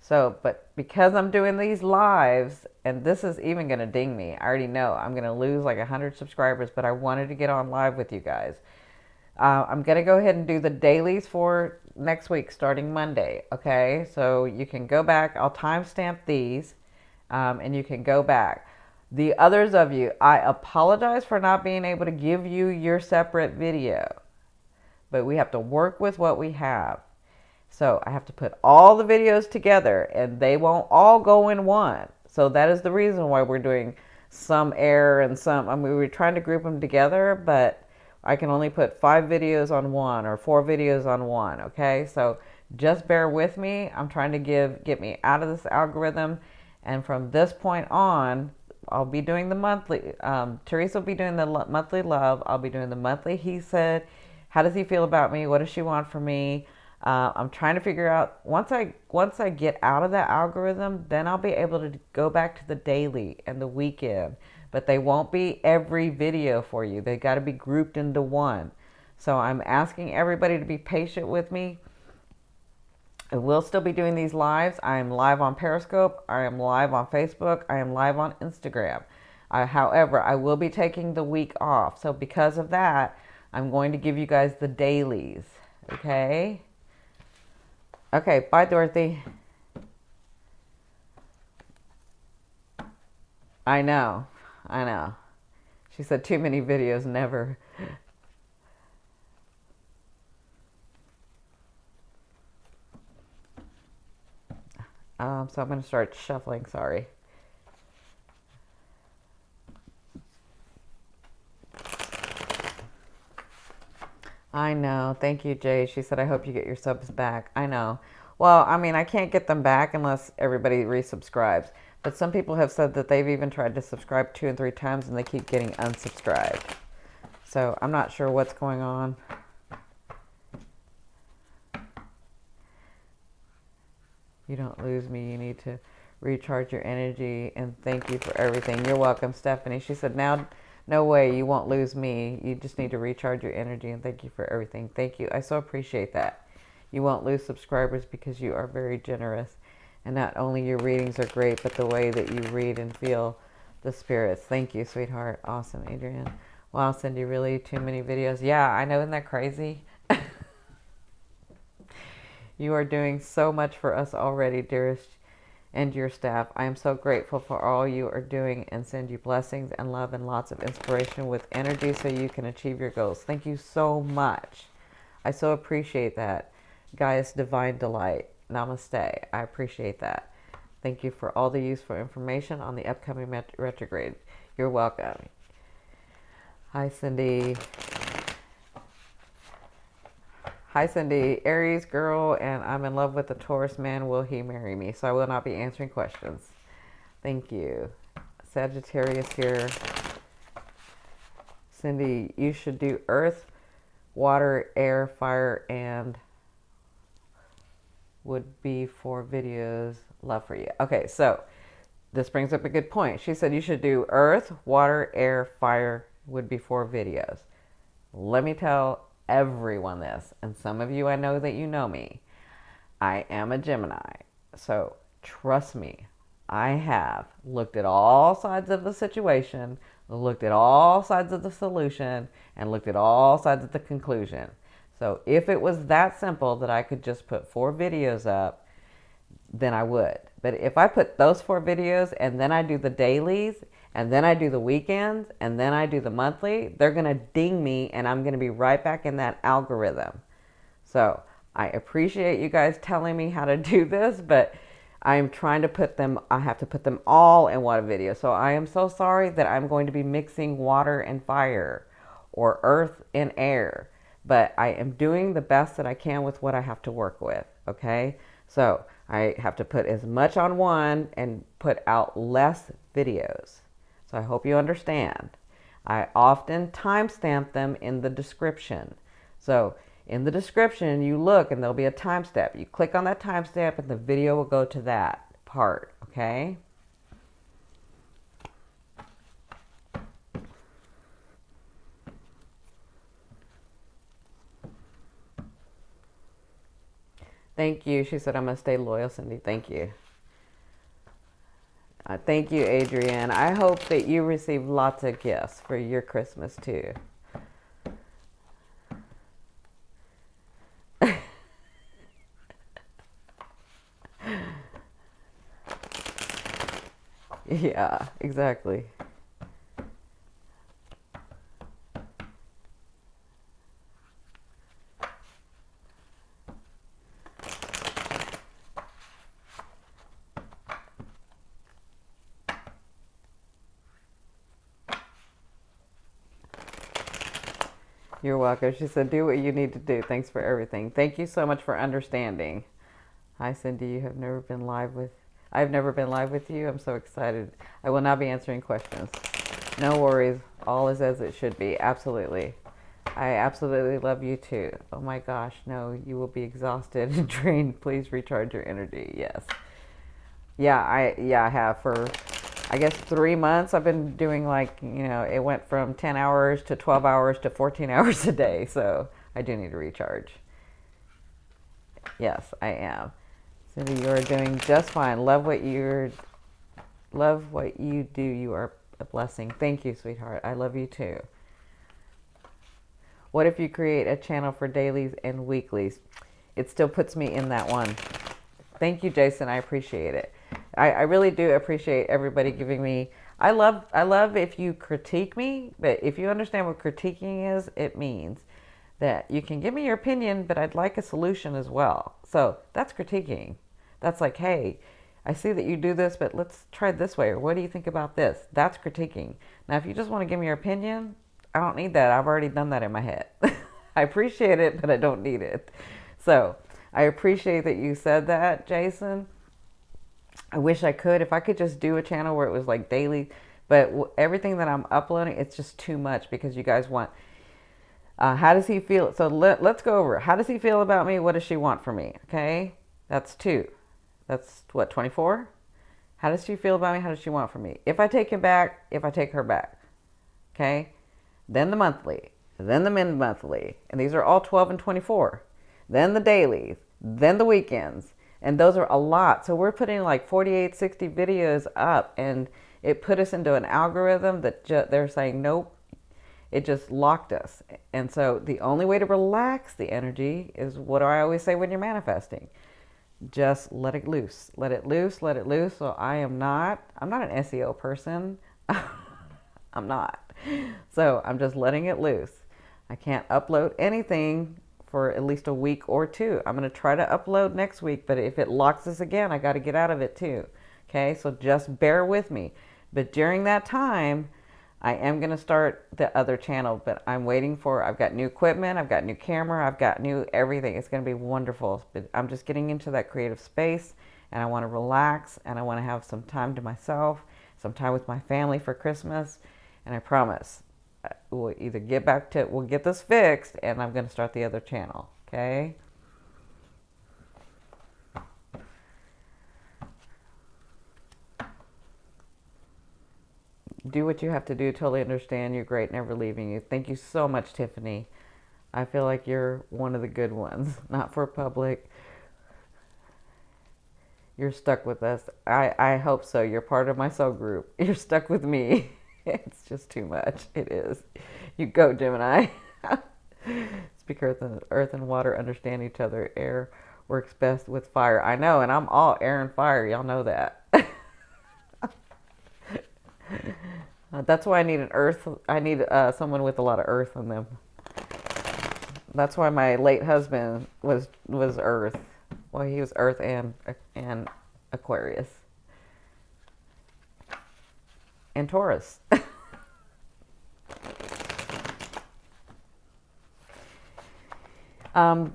S1: So, but because I'm doing these lives, and this is even going to ding me, I already know I'm going to lose like 100 subscribers, but I wanted to get on live with you guys. I'm going to go ahead and do the dailies for next week, starting Monday. Okay, so you can go back. I'll timestamp these, and you can go back. The others of you, I apologize for not being able to give you your separate video, but we have to work with what we have. So I have to put all the videos together, and they won't all go in one. So that is the reason why we're doing some air and some, I mean, we're trying to group them together, but I can only put 5 videos on one or 4 videos on one. Okay, so just bear with me. I'm trying to get me out of this algorithm, and from this point on, I'll be doing the monthly. Teresa will be doing the monthly love. I'll be doing the monthly he said. How does he feel about me? What does she want from me? I'm trying to figure out, once I get out of that algorithm, then I'll be able to go back to the daily and the weekend. But they won't be every video for you. They got to be grouped into one. So I'm asking everybody to be patient with me. I will still be doing these lives. I am live on Periscope. I am live on Facebook. I am live on Instagram. However, I will be taking the week off. So because of that, I'm going to give you guys the dailies. Okay? Okay, bye, Dorothy. I know. She said too many videos, never. So I'm going to start shuffling, sorry. I know. Thank you, Jay. She said, I hope you get your subs back. I know. Well, I mean, I can't get them back unless everybody resubscribes. But some people have said that they've even tried to subscribe 2 and 3 times and they keep getting unsubscribed. So I'm not sure what's going on. You don't lose me. You need to recharge your energy, and thank you for everything. You're welcome, Stephanie. She said, now, no way, you won't lose me. You just need to recharge your energy, and thank you for everything. Thank you. I so appreciate that. You won't lose subscribers because you are very generous. And not only your readings are great, but the way that you read and feel the spirits. Thank you, sweetheart. Awesome, Adrian. Wow, Cindy, really too many videos. Yeah, I know. Isn't that crazy? You are doing so much for us already, dearest, and your staff. I am so grateful for all you are doing, and send you blessings and love and lots of inspiration with energy so you can achieve your goals. Thank you so much. I so appreciate that. Gaia's divine delight. Namaste. I appreciate that. Thank you for all the useful information on the upcoming retrograde. You're welcome. Hi, Cindy. Hi, Cindy. Aries girl, and I'm in love with a Taurus man. Will he marry me? So I will not be answering questions. Thank you. Sagittarius here. Cindy, you should do earth, water, air, fire, and would be for videos. Love for you. Okay, so this brings up a good point. She said you should do earth, water, air, fire, would be for videos. Let me tell everyone this, and some of you, I know that you know me. I am a Gemini, so trust me, I have looked at all sides of the situation, looked at all sides of the solution, and looked at all sides of the conclusion. So if it was that simple that I could just put 4 videos up, then I would. But if I put those 4 videos and then I do the dailies and then I do the weekends and then I do the monthly, they're going to ding me and I'm going to be right back in that algorithm. So I appreciate you guys telling me how to do this, but I'm trying to put them, I have to put them all in one video. So I am so sorry that I'm going to be mixing water and fire or earth and air, but I am doing the best that I can with what I have to work with. Okay. So I have to put as much on one and put out less videos. So I hope you understand. I often timestamp them in the description. So In the description, you look and there'll be a timestamp. You click on that timestamp and the video will go to that part, okay? Thank you. She said, I'm going to stay loyal, Cindy. Thank you. Thank you, Adrienne. I hope that you receive lots of gifts for your Christmas, too. Yeah, exactly. You're welcome. She said, do what you need to do. Thanks for everything. Thank you so much for understanding. Hi, Cindy. You have never been live with... I've never been live with you. I'm so excited. I will not be answering questions. No worries. All is as it should be. Absolutely. I absolutely love you too. Oh my gosh. No, you will be exhausted and drained. Please recharge your energy. Yes. Yeah, I have for... I guess 3 months I've been doing like, it went from 10 hours to 12 hours to 14 hours a day. So I do need to recharge. Yes, I am. Cindy, you're doing just fine. Love what you do. You are a blessing. Thank you, sweetheart. I love you too. What if you create a channel for dailies and weeklies? It still puts me in that one. Thank you, Jason. I appreciate it. I really do appreciate everybody giving me... I love if you critique me, but if you understand what critiquing is, it means that you can give me your opinion, but I'd like a solution as well. So that's critiquing. That's like, hey, I see that you do this, but let's try it this way, or what do you think about this? That's critiquing. Now, if you just want to give me your opinion, I don't need that. I've already done that in my head. I appreciate it, but I don't need it. So I appreciate that you said that, Jason. I wish I could. If I could just do a channel where it was like daily, but everything that I'm uploading, it's just too much because you guys want... how does he feel? So let's go over it. How does he feel about me? What does she want from me? Okay, that's 2. That's what, 24? How does she feel about me? How does she want from me? If I take him back, if I take her back. Okay, then the monthly, then the mid-monthly, and these are all 12 and 24. Then the dailies, then the weekends, and those are a lot. So we're putting like 48, 60 videos up, and it put us into an algorithm that they're saying nope. It just locked us. And so the only way to relax the energy is, what do I always say when you're manifesting? Just let it loose. Let it loose, let it loose. So I'm not an SEO person. I'm not. So I'm just letting it loose. I can't upload anything for at least a week or 2. I'm going to try to upload next week, but if it locks us again, I got to get out of it too. Okay, so just bear with me. But during that time, I am going to start the other channel, but I'm waiting for... I've got new equipment, I've got new camera, I've got new everything. It's going to be wonderful. But I'm just getting into that creative space, and I want to relax, and I want to have some time to myself, some time with my family for Christmas. And I promise, we'll either we'll get this fixed, and I'm going to start the other channel. Okay? Do what you have to do. Totally understand. You're great. Never leaving you. Thank you so much, Tiffany. I feel like you're one of the good ones. Not for public. You're stuck with us. I hope so. You're part of my soul group. You're stuck with me. It's just too much. It is. You go, Gemini. Speak earth and water understand each other. Air works best with fire. I know, and I'm all air and fire. Y'all know that. That's why I need an earth. I need someone with a lot of earth in them. That's why my late husband was earth. Well, he was earth and Aquarius. And Taurus.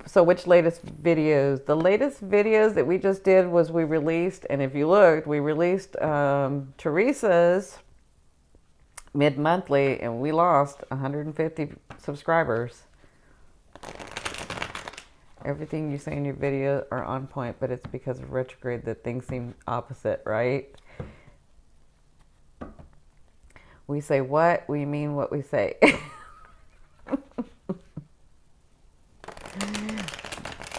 S1: So which latest videos? The latest videos that we just did was we released, and if you looked, we released Teresa's mid-monthly, and we lost 150 subscribers. Everything you say in your video are on point, but it's because of retrograde that things seem opposite, right? We say what, we mean what we say.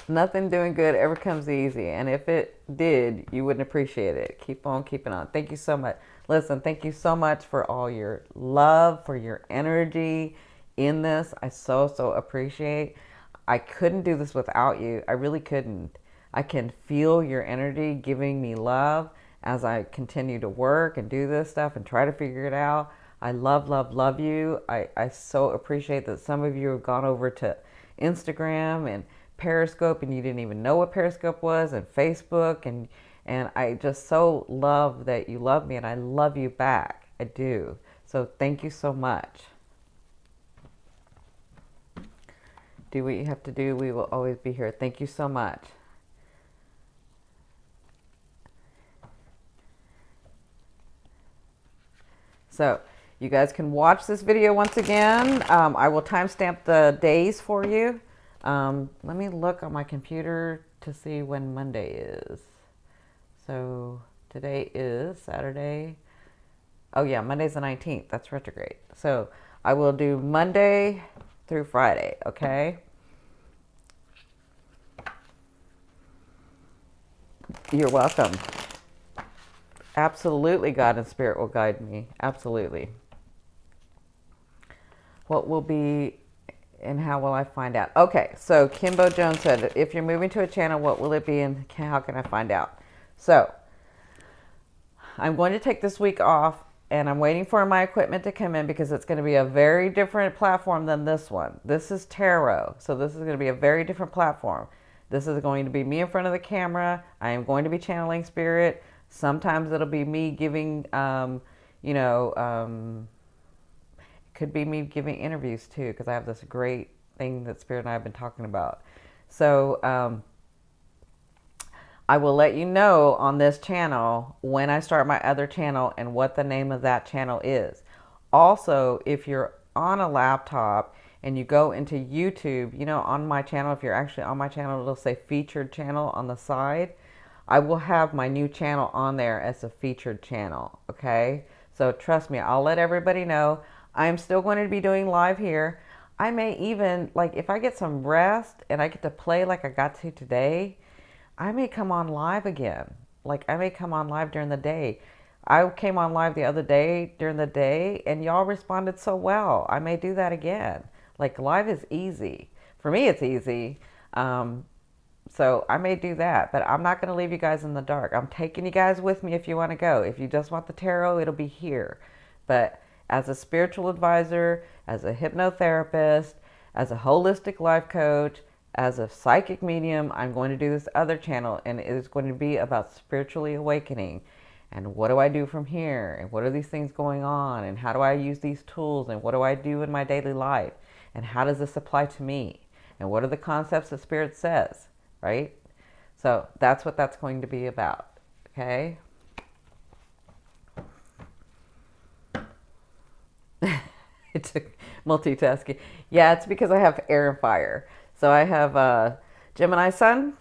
S1: Nothing doing good ever comes easy. And if it did, you wouldn't appreciate it. Keep on keeping on. Thank you so much. Listen, thank you so much for all your love, for your energy in this. I so appreciate. I couldn't do this without you. I really couldn't. I can feel your energy giving me love as I continue to work and do this stuff and try to figure it out. I love you. I so appreciate that some of you have gone over to Instagram and Periscope and you didn't even know what Periscope was, and Facebook, and I just so love that you love me, and I love you back. I do. So thank you so much. Do what you have to do. We will always be here. Thank you so much. So you guys can watch this video once again. I will timestamp the days for you. Let me look on my computer to see when Monday is. So today is Saturday. Oh yeah, Monday's the 19th. That's retrograde. So I will do Monday through Friday, okay? You're welcome. Absolutely, God and Spirit will guide me. Absolutely. What will be and how will I find out? Okay, so Kimbo Jones said, if you're moving to a channel, what will it be and how can I find out? So I'm going to take this week off and I'm waiting for my equipment to come in because it's going to be a very different platform than this one. This is tarot, so this is going to be a very different platform. This is going to be me in front of the camera. I am going to be channeling spirit. Sometimes it'll be me giving, could be me giving interviews too, because I have this great thing that Spirit and I have been talking about. So I will let you know on this channel when I start my other channel and what the name of that channel is. Also, if you're on a laptop and you go into YouTube, on my channel, if you're actually on my channel, it'll say featured channel on the side. I will have my new channel on there as a featured channel, okay? So trust me, I'll let everybody know. I'm still going to be doing live here. I may even, if I get some rest and I get to play like I got to today, I may come on live again. I may come on live during the day. I came on live the other day during the day and y'all responded so well. I may do that again. Live is easy. For me, it's easy. So I may do that, but I'm not going to leave you guys in the dark. I'm taking you guys with me if you want to go. If you just want the tarot, it'll be here. But as a spiritual advisor, as a hypnotherapist, as a holistic life coach, as a psychic medium, I'm going to do this other channel, and it is going to be about spiritually awakening. And what do I do from here? And what are these things going on? And how do I use these tools? And what do I do in my daily life? And how does this apply to me? And what are the concepts that Spirit says, right? So that's what that's going to be about, okay? It took multitasking. Yeah, it's because I have air and fire. So I have Gemini Sun,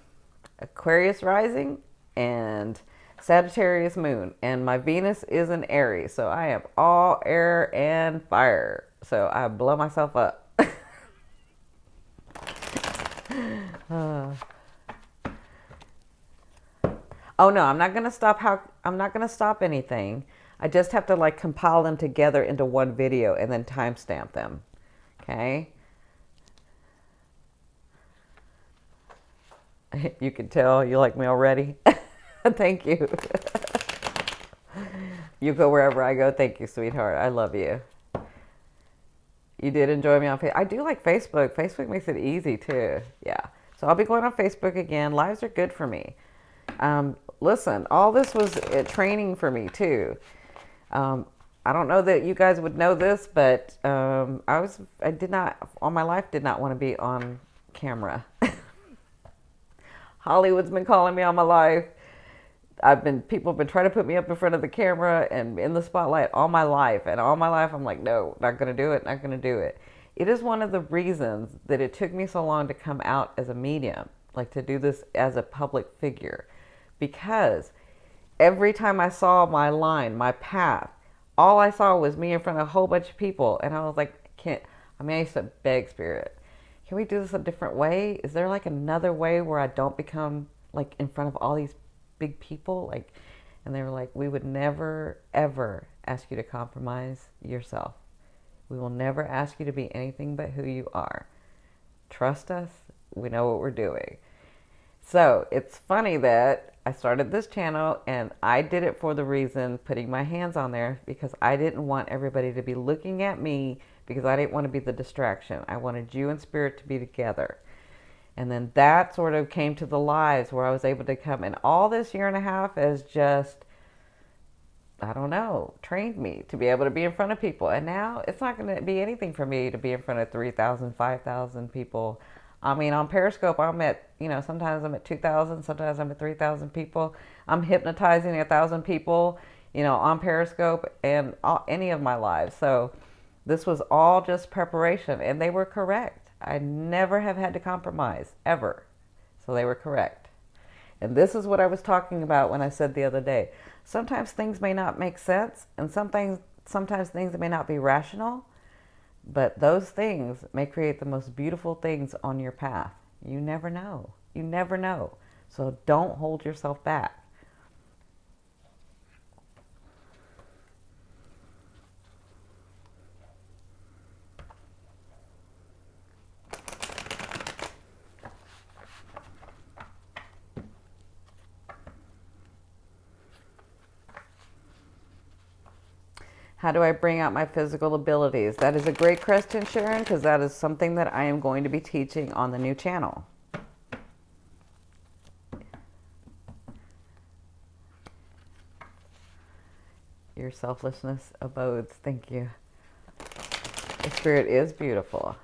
S1: Aquarius Rising, and Sagittarius Moon. And my Venus is in Aries. So I am all air and fire. So I blow myself up. Oh no, I'm not gonna stop. I'm not gonna stop anything. I just have to compile them together into one video and then timestamp them. Okay. You can tell you like me already. Thank you. You go wherever I go. Thank you, sweetheart. I love you. You did enjoy me on Facebook. I do like Facebook. Facebook makes it easy too. Yeah. So I'll be going on Facebook again. Lives are good for me. Listen, all this was training for me too. I don't know that you guys would know this, but I did not, all my life, did not want to be on camera. Hollywood's been calling me all my life. People have been trying to put me up in front of the camera and in the spotlight all my life. And all my life, I'm like, no, not going to do it, not going to do it. it is one of the reasons that it took me so long to come out as a medium, like to do this as a public figure, because every time I saw my line, my path, all I saw was me in front of a whole bunch of people. And I was like, I used to beg Spirit, can we do this a different way? Is there like another way where I don't become like in front of all these big people? Like, and they were like, we would never, ever ask you to compromise yourself. We will never ask you to be anything but who you are. Trust us. We know what we're doing. So it's funny that I started this channel and I did it for the reason, putting my hands on there, because I didn't want everybody to be looking at me, because I didn't want to be the distraction. I wanted you and Spirit to be together. And then that sort of came to the lives where I was able to come. And all this year and a half has just, I don't know, trained me to be able to be in front of people. And now it's not going to be anything for me to be in front of 3,000, 5,000 people. I mean, on Periscope, I'm at, sometimes I'm at 2,000, sometimes I'm at 3,000 people. I'm hypnotizing 1,000 people, on Periscope and any of my lives. So this was all just preparation, and they were correct. I never have had to compromise, ever. So they were correct. And this is what I was talking about when I said the other day. Sometimes things may not make sense, and sometimes things may not be rational, but those things may create the most beautiful things on your path. You never know. You never know. So don't hold yourself back. How do I bring out my physical abilities? That is a great question, Sharon, because that is something that I am going to be teaching on the new channel. Your selflessness abodes. Thank you. The Spirit is beautiful.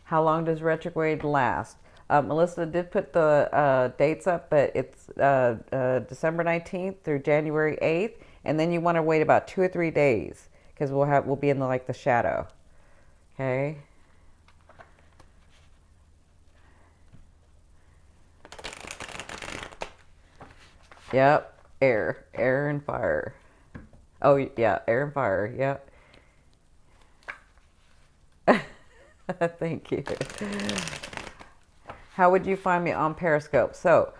S1: How long does retrograde last? Melissa did put the dates up, but it's December 19th through January 8th. And then you want to wait about 2 or 3 days, because we'll be in the shadow. Okay. Yep. Air and fire. Oh yeah, air and fire. Yep. Thank you. How would you find me on Periscope? So,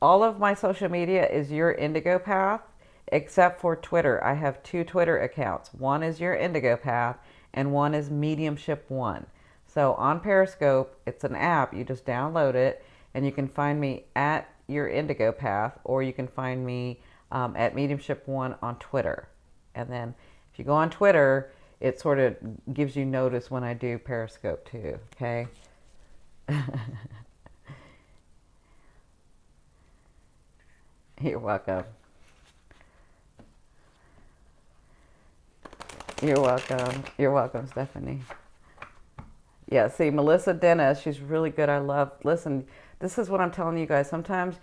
S1: all of my social media is Your Indigo Path, except for Twitter. I have 2 Twitter accounts. One is Your Indigo Path, and one is Mediumship One. So on Periscope, it's an app. You just download it, and you can find me at Your Indigo Path, or you can find me at Mediumship One on Twitter. And then if you go on Twitter, it sort of gives you notice when I do Periscope too, okay? You're welcome. You're welcome. You're welcome, Stephanie. Yeah, see, Melissa Dennis, she's really good. Listen, this is what I'm telling you guys. Sometimes,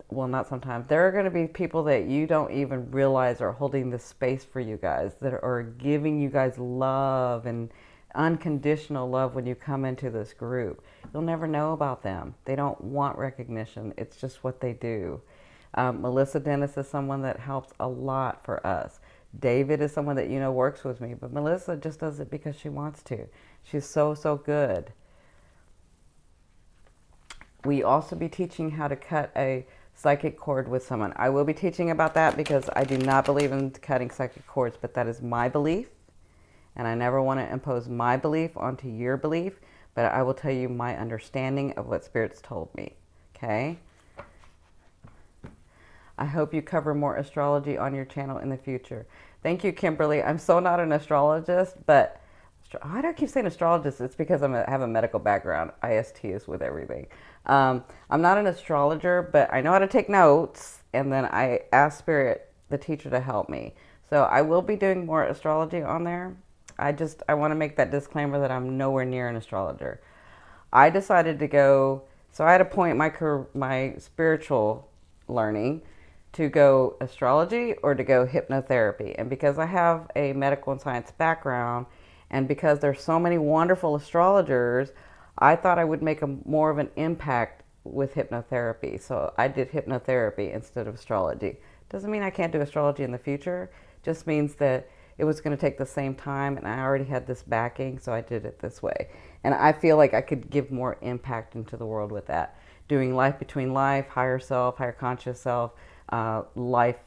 S1: well, not sometimes, there are going to be people that you don't even realize are holding this space for you guys, that are giving you guys love and unconditional love when you come into this group. You'll never know about them. They don't want recognition. It's just what they do. Melissa Dennis is someone that helps a lot for us. David is someone that works with me, but Melissa just does it because she wants to. She's so good. We also be teaching how to cut a psychic cord with someone. I will be teaching about that because I do not believe in cutting psychic cords, but that is my belief, and I never want to impose my belief onto your belief, but I will tell you my understanding of what Spirit's told me, okay? I hope you cover more astrology on your channel in the future. Thank you, Kimberly. I'm so not an astrologist, but I don't keep saying astrologist. It's because I have a medical background. IST is with everything. I'm not an astrologer, but I know how to take notes, and then I ask Spirit, the teacher, to help me. So I will be doing more astrology on there. I want to make that disclaimer that I'm nowhere near an astrologer. I decided to go, so I had a point in my spiritual learning to go astrology or to go hypnotherapy. And because I have a medical and science background, and because there's so many wonderful astrologers, I thought I would make more of an impact with hypnotherapy. So I did hypnotherapy instead of astrology. Doesn't mean I can't do astrology in the future. Just means that it was going to take the same time, and I already had this backing, so I did it this way. And I feel like I could give more impact into the world with that. Doing life between life, higher self, higher conscious self, life,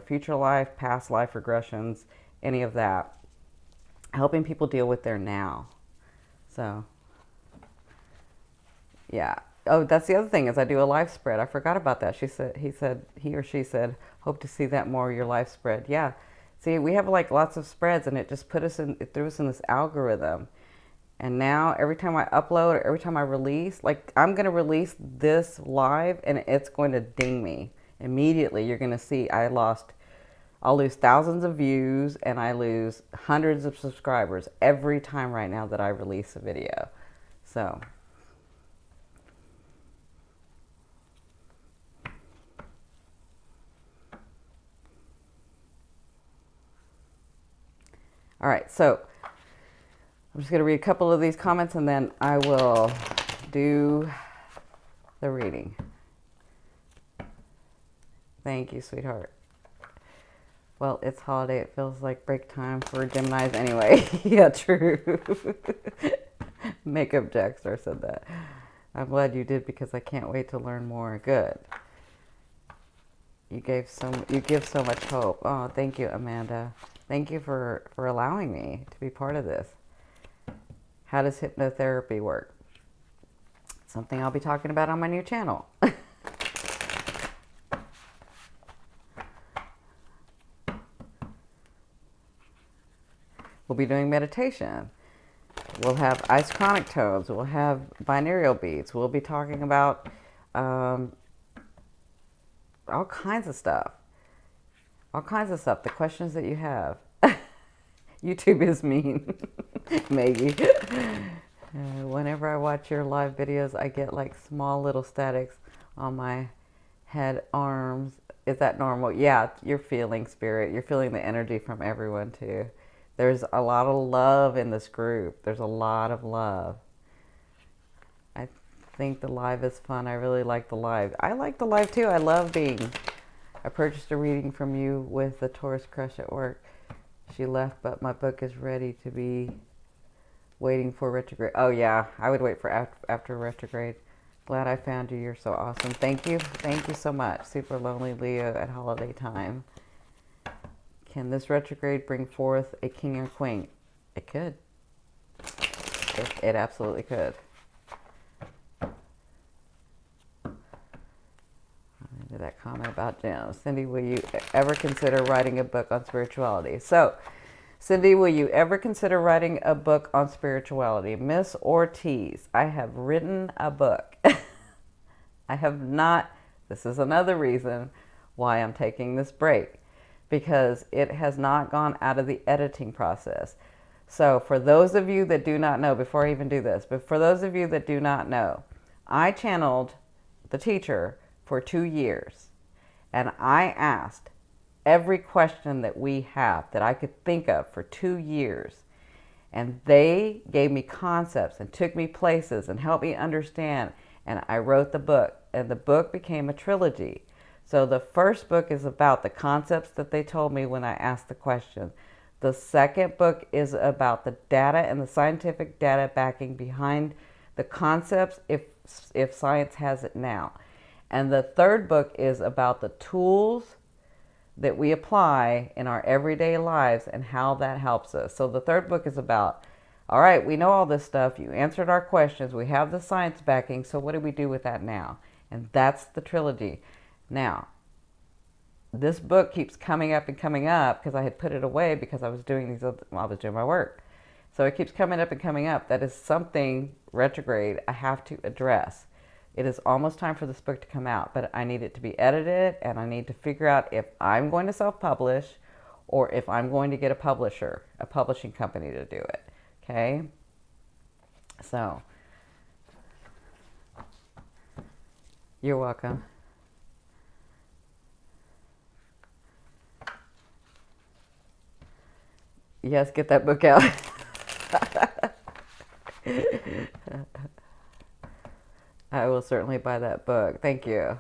S1: future life, past life regressions, any of that. Helping people deal with their now. So, yeah. Oh, that's the other thing is I do a life spread. I forgot about that. He or she said, hope to see that more, your life spread. Yeah. See, we have like lots of spreads, and it just it threw us in this algorithm. And now every time I upload or every time I release, like I'm going to release this live and it's going to ding me. Immediately you're going to see I'll lose thousands of views and I lose hundreds of subscribers every time right now that I release a video. So, all right, so I'm just going to read a couple of these comments and then I will do the reading. Thank you, sweetheart. Well, it's holiday. It feels like break time for Geminis anyway. Yeah, true. Makeup Jackstar said that. I'm glad you did because I can't wait to learn more. Good. You give so much hope. Oh, thank you, Amanda. Thank you for allowing me to be part of this. How does hypnotherapy work? Something I'll be talking about on my new channel. We'll be doing meditation. We'll have isochronic tones. We'll have binaural beats. We'll be talking about all kinds of stuff. All kinds of stuff. The questions that you have. YouTube is mean. Maybe. Whenever I watch your live videos, I get like small little statics on my head, arms. Is that normal? Yeah, you're feeling spirit. You're feeling the energy from everyone too. There's a lot of love in this group. There's a lot of love. I think the live is fun. I really like the live. I like the live too. I love I purchased a reading from you with the Taurus crush at work. She left, but my book is ready to be waiting for retrograde. Oh yeah, I would wait for after retrograde. Glad I found you. You're so awesome. Thank you. Thank you so much. Super lonely Leo at holiday time. Can this retrograde bring forth a king or queen? It could. It absolutely could. Into that comment about gems. Cindy, will you ever consider writing a book on spirituality? So, Cindy, will you ever consider writing a book on spirituality? Miss Ortiz, I have written a book. I have not. This is another reason why I'm taking this break, because it has not gone out of the editing process. So for those of you that do not know, before I even do this, but for those of you that do not know, I channeled the teacher for 2 years, and I asked every question that we have that I could think of for 2 years, and they gave me concepts and took me places and helped me understand, and I wrote the book, and the book became a trilogy. So the first book is about the concepts that they told me when I asked the question. The second book is about the data and the scientific data backing behind the concepts if science has it now. And the third book is about the tools that we apply in our everyday lives and how that helps us. So the third book is about, all right, we know all this stuff. You answered our questions. We have the science backing. So what do we do with that now? And that's the trilogy. Now, this book keeps coming up and coming up because I had put it away because I was doing I was doing my work. So it keeps coming up and coming up. That is something retrograde I have to address. It is almost time for this book to come out, but I need it to be edited, and I need to figure out if I'm going to self-publish or if I'm going to get a publishing company to do it. Okay? So, you're welcome. Yes, get that book out. I will certainly buy that book. Thank you.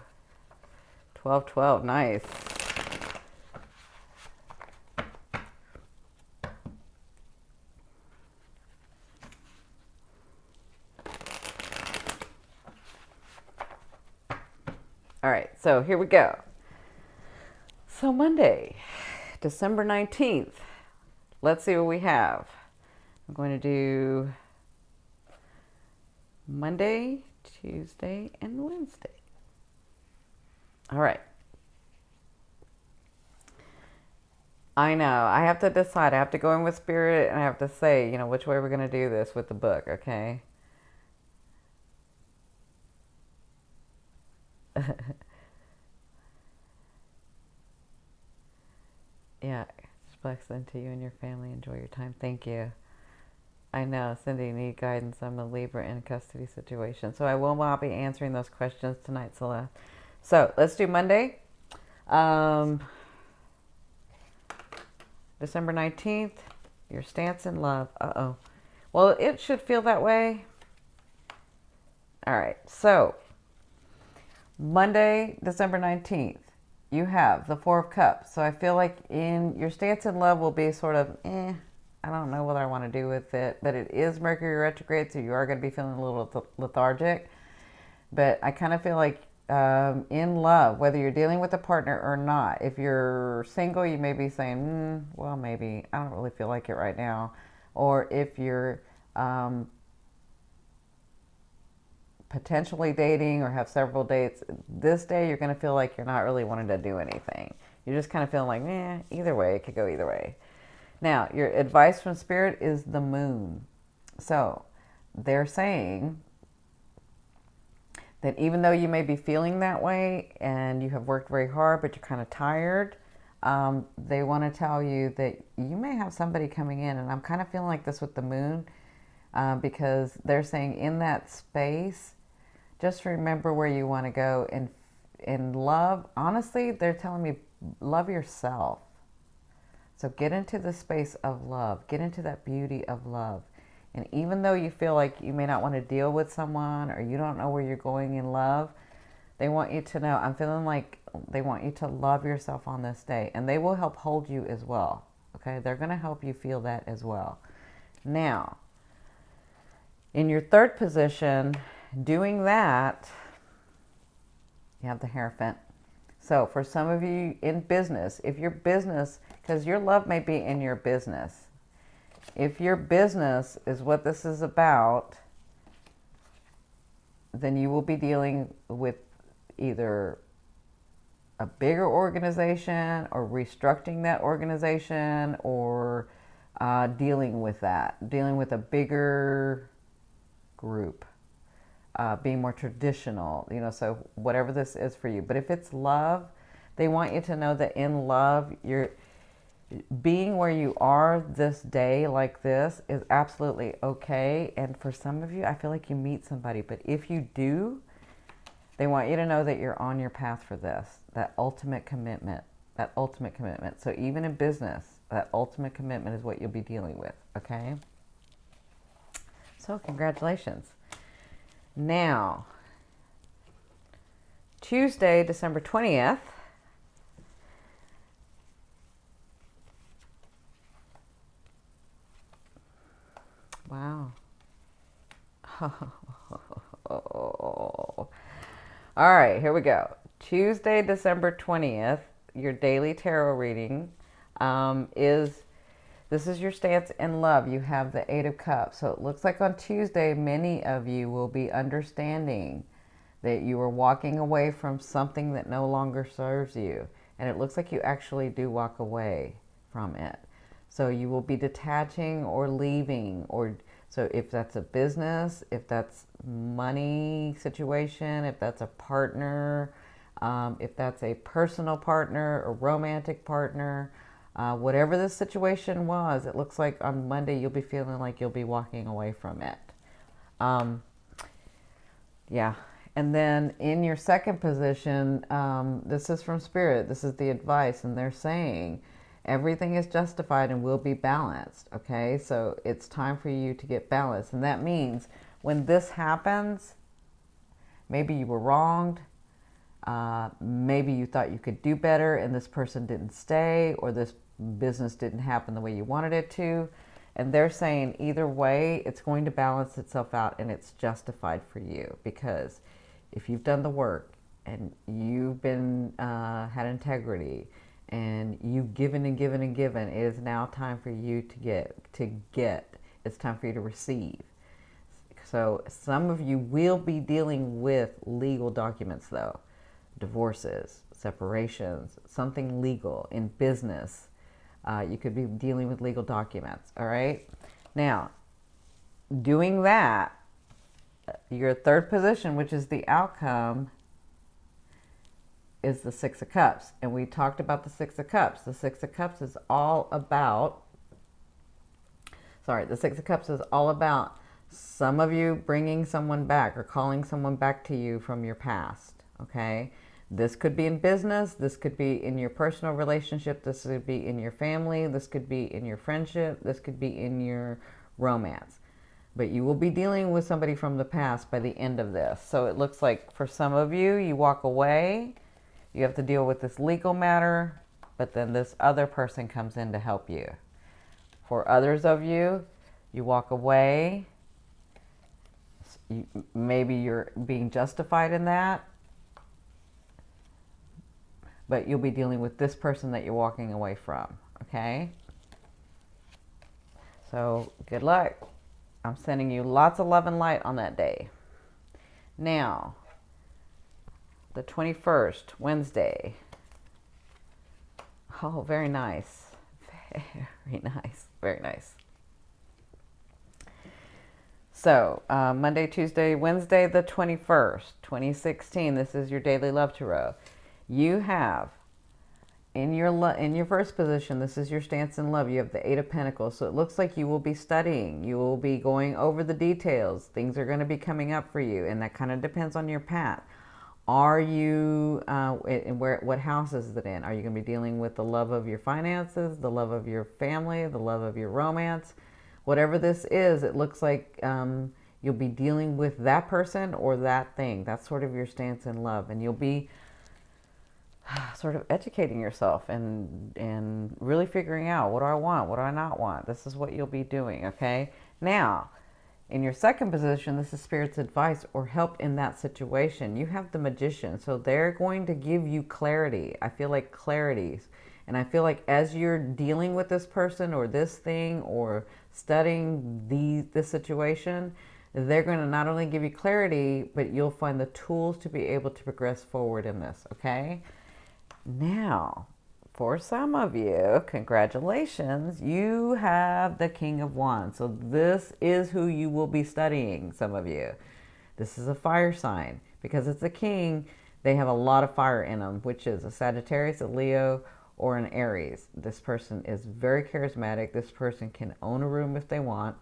S1: 1212, nice. All right, so here we go. So Monday, December 19th. Let's see what we have. I'm going to do Monday, Tuesday, and Wednesday. All right. I know. I have to decide. I have to go in with spirit and I have to say, which way we're going to do this with the book, okay? Yeah. Just blessing to you and your family. Enjoy your time. Thank you. I know. Cindy, need guidance. I'm a Libra in a custody situation. So I will not be answering those questions tonight, Celeste. So let's do Monday. December 19th, your stance in love. Uh-oh. Well, it should feel that way. All right. So Monday, December 19th, you have the Four of Cups. So I feel like in your stance in love will be sort of, I don't know what I want to do with it, but it is Mercury retrograde, so you are going to be feeling a little lethargic. But I kind of feel like in love, whether you're dealing with a partner or not, if you're single, you may be saying, well, maybe, I don't really feel like it right now. Or if you're potentially dating or have several dates, this day you're going to feel like you're not really wanting to do anything. You're just kind of feeling like, either way, it could go either way. Now, your advice from Spirit is the moon. So they're saying that even though you may be feeling that way and you have worked very hard, but you're kind of tired, they want to tell you that you may have somebody coming in. And I'm kind of feeling like this with the moon because they're saying in that space, just remember where you want to go. And in love, honestly, they're telling me love yourself. So get into the space of love. Get into that beauty of love. And even though you feel like you may not want to deal with someone or you don't know where you're going in love, they want you to know, I'm feeling like they want you to love yourself on this day. And they will help hold you as well. Okay? They're going to help you feel that as well. Now, in your third position, doing that, you have the Hierophant. So for some of you in business, if your business, because your love may be in your business. If your business is what this is about, then you will be dealing with either a bigger organization or restructuring that organization or dealing with a bigger group. Being more traditional, so whatever this is for you. But if it's love, they want you to know that in love, you're being where you are this day like this is absolutely okay. And for some of you, I feel like you meet somebody. But if you do, they want you to know that you're on your path for this, that ultimate commitment, So even in business, that ultimate commitment is what you'll be dealing with, okay? So congratulations. Now, Tuesday, December 20th, wow. All right, here we go. Tuesday, December 20th, your daily tarot reading this is your stance in love. You have the Eight of Cups. So it looks like on Tuesday, many of you will be understanding that you are walking away from something that no longer serves you. And it looks like you actually do walk away from it. So you will be detaching or leaving. So if that's a business, if that's money situation, if that's a partner, if that's a personal partner, a romantic partner, whatever the situation was, it looks like on Monday you'll be feeling like you'll be walking away from it. Yeah. And then in your second position, this is from Spirit. This is the advice. And they're saying Everything is justified and will be balanced, okay? So it's time for you to get balanced. And that means when this happens, maybe you were wronged, maybe you thought you could do better and this person didn't stay, or this business didn't happen the way you wanted it to. And they're saying either way, it's going to balance itself out and it's justified for you, because if you've done the work and you've been had integrity and you've given and given and given, it is now time for you to get. It's time for you to receive. So some of you will be dealing with legal documents though. Divorces, separations, something legal in business. You could be dealing with legal documents, all right? Now, doing that, your third position, which is the outcome, is the Six of Cups. And we talked about the Six of Cups. The Six of Cups is all about, the Six of Cups is all about some of you bringing someone back or calling someone back to you from your past, okay? This could be in business, this could be in your personal relationship, this could be in your family, this could be in your friendship, this could be in your romance. But you will be dealing with somebody from the past by the end of this. So it looks like for some of you, you walk away, you have to deal with this legal matter, but then this other person comes in to help you. For others of you, you walk away, maybe you're being justified in that, but you'll be dealing with this person that you're walking away from, okay? So good luck. I'm sending you lots of love and light on that day. Now, the 21st, Wednesday. Oh, very nice. Very nice. Very nice. So, Monday, Tuesday, Wednesday, the 21st, 2016. This is your daily love tarot. You have in your first position, this is your stance in love. You have the Eight of Pentacles. So it looks like you will be studying. You will be going over the details. Things are going to be coming up for you, and that kind of depends on your path. Are you, what house is it in? Are you going to be dealing with the love of your finances, the love of your family, the love of your romance? Whatever this is, it looks like you'll be dealing with that person or that thing. That's sort of your stance in love. And you'll be sort of educating yourself and really figuring out, what do I want? What do I not want? This is what you'll be doing, okay? Now, in your second position, this is Spirit's advice or help in that situation. You have the Magician, so they're going to give you clarity. I feel like clarities. And I feel like as you're dealing with this person or this thing or studying this situation, they're going to not only give you clarity, but you'll find the tools to be able to progress forward in this, okay? Now, for some of you, congratulations, you have the King of Wands. So this is who you will be studying, some of you. This is a fire sign. Because it's a king, they have a lot of fire in them, which is a Sagittarius, a Leo, or an Aries. This person is very charismatic. This person can own a room if they want.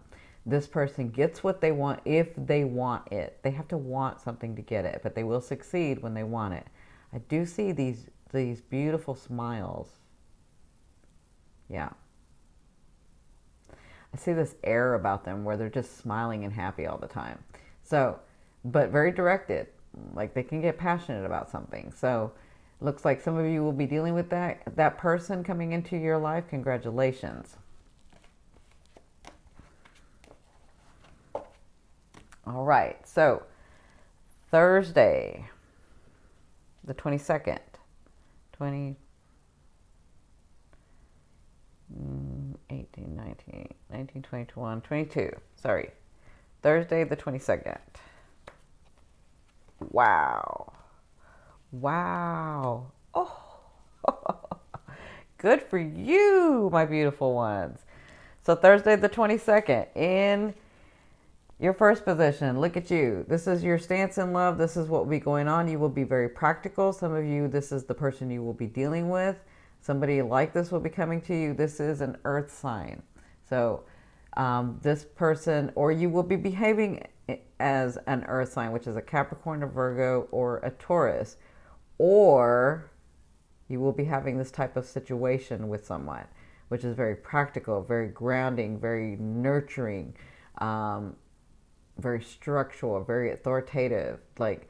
S1: This person gets what they want if they want it. They have to want something to get it, but they will succeed when they want it. I do see these beautiful smiles. Yeah. I see this air about them where they're just smiling and happy all the time. So, but very directed. Like they can get passionate about something. So, looks like some of you will be dealing with that person coming into your life. Congratulations. All right. So, Thursday, the 22nd, 18, 19, 19, 20, 21, 22. Sorry. Thursday, the 22nd. Wow. Wow. Oh. Good for you, my beautiful ones. So Thursday, the 22nd, in your first position, look at you. This is your stance in love. This is what will be going on. You will be very practical. Some of you, this is the person you will be dealing with. Somebody like this will be coming to you. This is an earth sign. So this person, or you will be behaving as an earth sign, which is a Capricorn, a Virgo, or a Taurus. Or You will be having this type of situation with someone, which is very practical, very grounding, very nurturing, very structural, very authoritative. Like,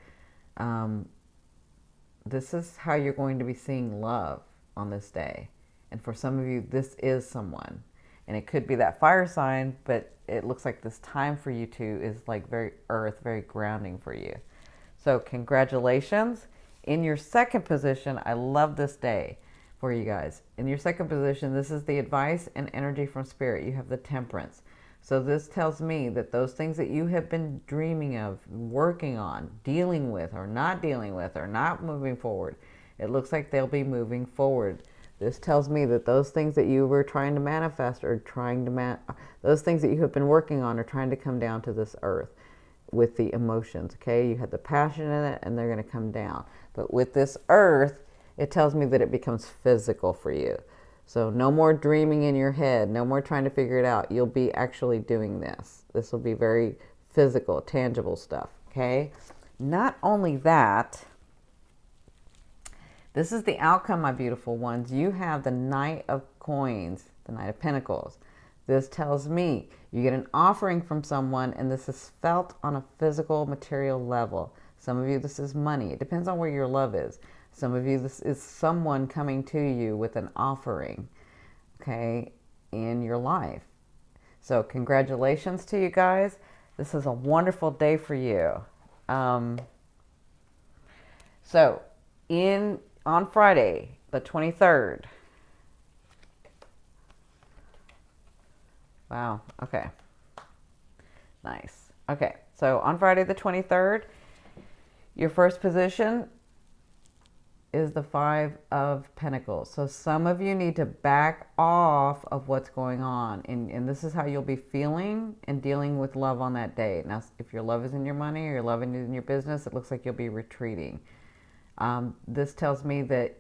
S1: this is how you're going to be seeing love on this day. And for some of you, this is someone. And it could be that fire sign, but it looks like this time for you two is like very earth, very grounding for you. So congratulations. In your second position, I love this day for you guys. In your second position, this is the advice and energy from spirit. You have the temperance. So this tells me that those things that you have been dreaming of, working on, dealing with, or not moving forward, it looks like they'll be moving forward. This tells me that those things that you were trying to manifest or those things that you have been working on are trying to come down to this earth with the emotions, okay? You had the passion in it and they're going to come down. But with this earth, it tells me that it becomes physical for you. So no more dreaming in your head, no more trying to figure it out. You'll be actually doing this. This will be very physical, tangible stuff, okay? Not only that, this is the outcome, my beautiful ones. You have the Knight of Coins, the Knight of Pentacles. This tells me you get an offering from someone, and this is felt on a physical, material level. Some of you, this is money. It depends on where your love is. Some of you, this is someone coming to you with an offering, okay, in your life. So congratulations to you guys. This is a wonderful day for you. On Friday, the 23rd. Wow, okay. Nice. Okay, so on Friday the 23rd, your first position is the Five of Pentacles. So some of you need to back off of what's going on. And this is how you'll be feeling and dealing with love on that day. Now, if your love is in your money or your love is in your business, it looks like you'll be retreating. This tells me that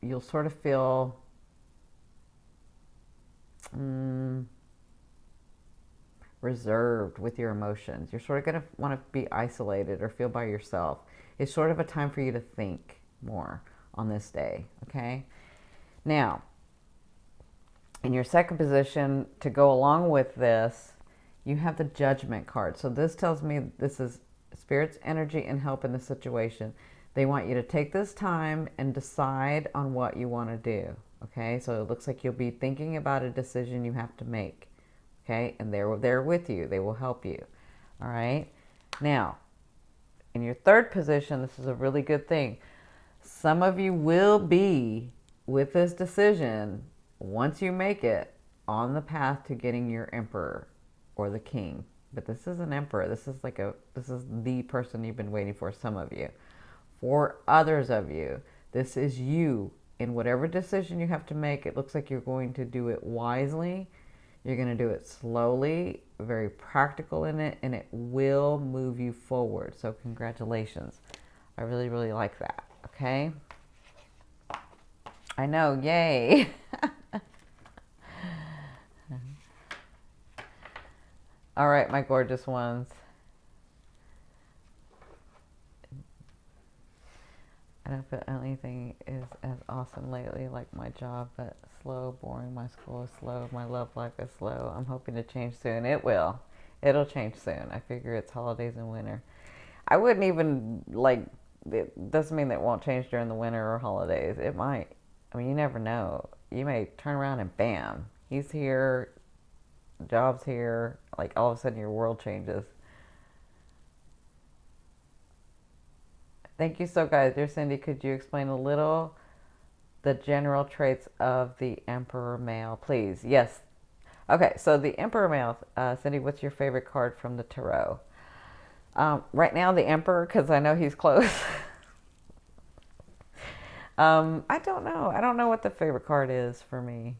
S1: you'll sort of feel reserved with your emotions. You're sort of going to want to be isolated or feel by yourself. It's sort of a time for you to think more on this day, okay? Now, in your second position, to go along with this, you have the Judgment card. So this tells me this is Spirit's energy and help in the situation. They want you to take this time and decide on what you want to do, okay? So it looks like you'll be thinking about a decision you have to make, okay? And they're there with you. They will help you, all right? Now, in your third position, this is a really good thing. Some of you will be, with this decision, once you make it, on the path to getting your Emperor or the King. But this is an Emperor. This is the person you've been waiting for, some of you. For others of you, this is you. In whatever decision you have to make, it looks like you're going to do it wisely. You're going to do it slowly, very practical in it, and it will move you forward. So congratulations. I really, really like that, okay? I know, yay. All right, my gorgeous ones. I don't feel anything is as awesome lately like my job, but slow, boring. My school is slow. My love life is slow. I'm hoping to change soon. It will. It'll change soon. I figure it's holidays and winter. I wouldn't even, it doesn't mean that it won't change during the winter or holidays. It might. I mean, you never know. You may turn around and bam, he's here, job's here. Like all of a sudden your world changes. Thank you so, guys. Dear Cindy, could you explain a little the general traits of the Emperor male, please? Yes. Okay, so the Emperor male, Cindy, what's your favorite card from the Tarot? Right now, the Emperor, because I know he's close. I don't know. I don't know what the favorite card is for me.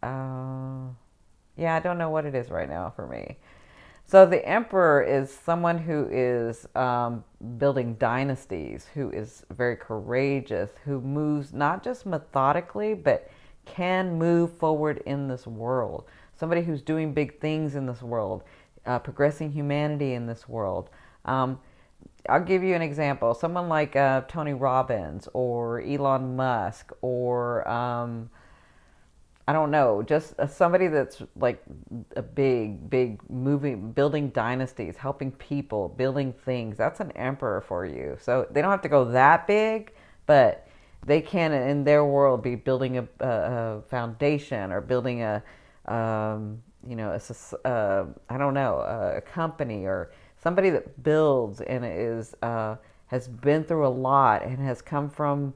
S1: Yeah, I don't know what it is right now for me. So the Emperor is someone who is building dynasties, who is very courageous, who moves not just methodically, but can move forward in this world. Somebody who's doing big things in this world, progressing humanity in this world. I'll give you an example. Someone like Tony Robbins or Elon Musk or I don't know, just somebody that's like a big moving, building dynasties, helping people, building things. That's an emperor for you. So they don't have to go that big, but they can, in their world, be building a foundation or building I don't know, a company or somebody that builds and has been through a lot and has come from,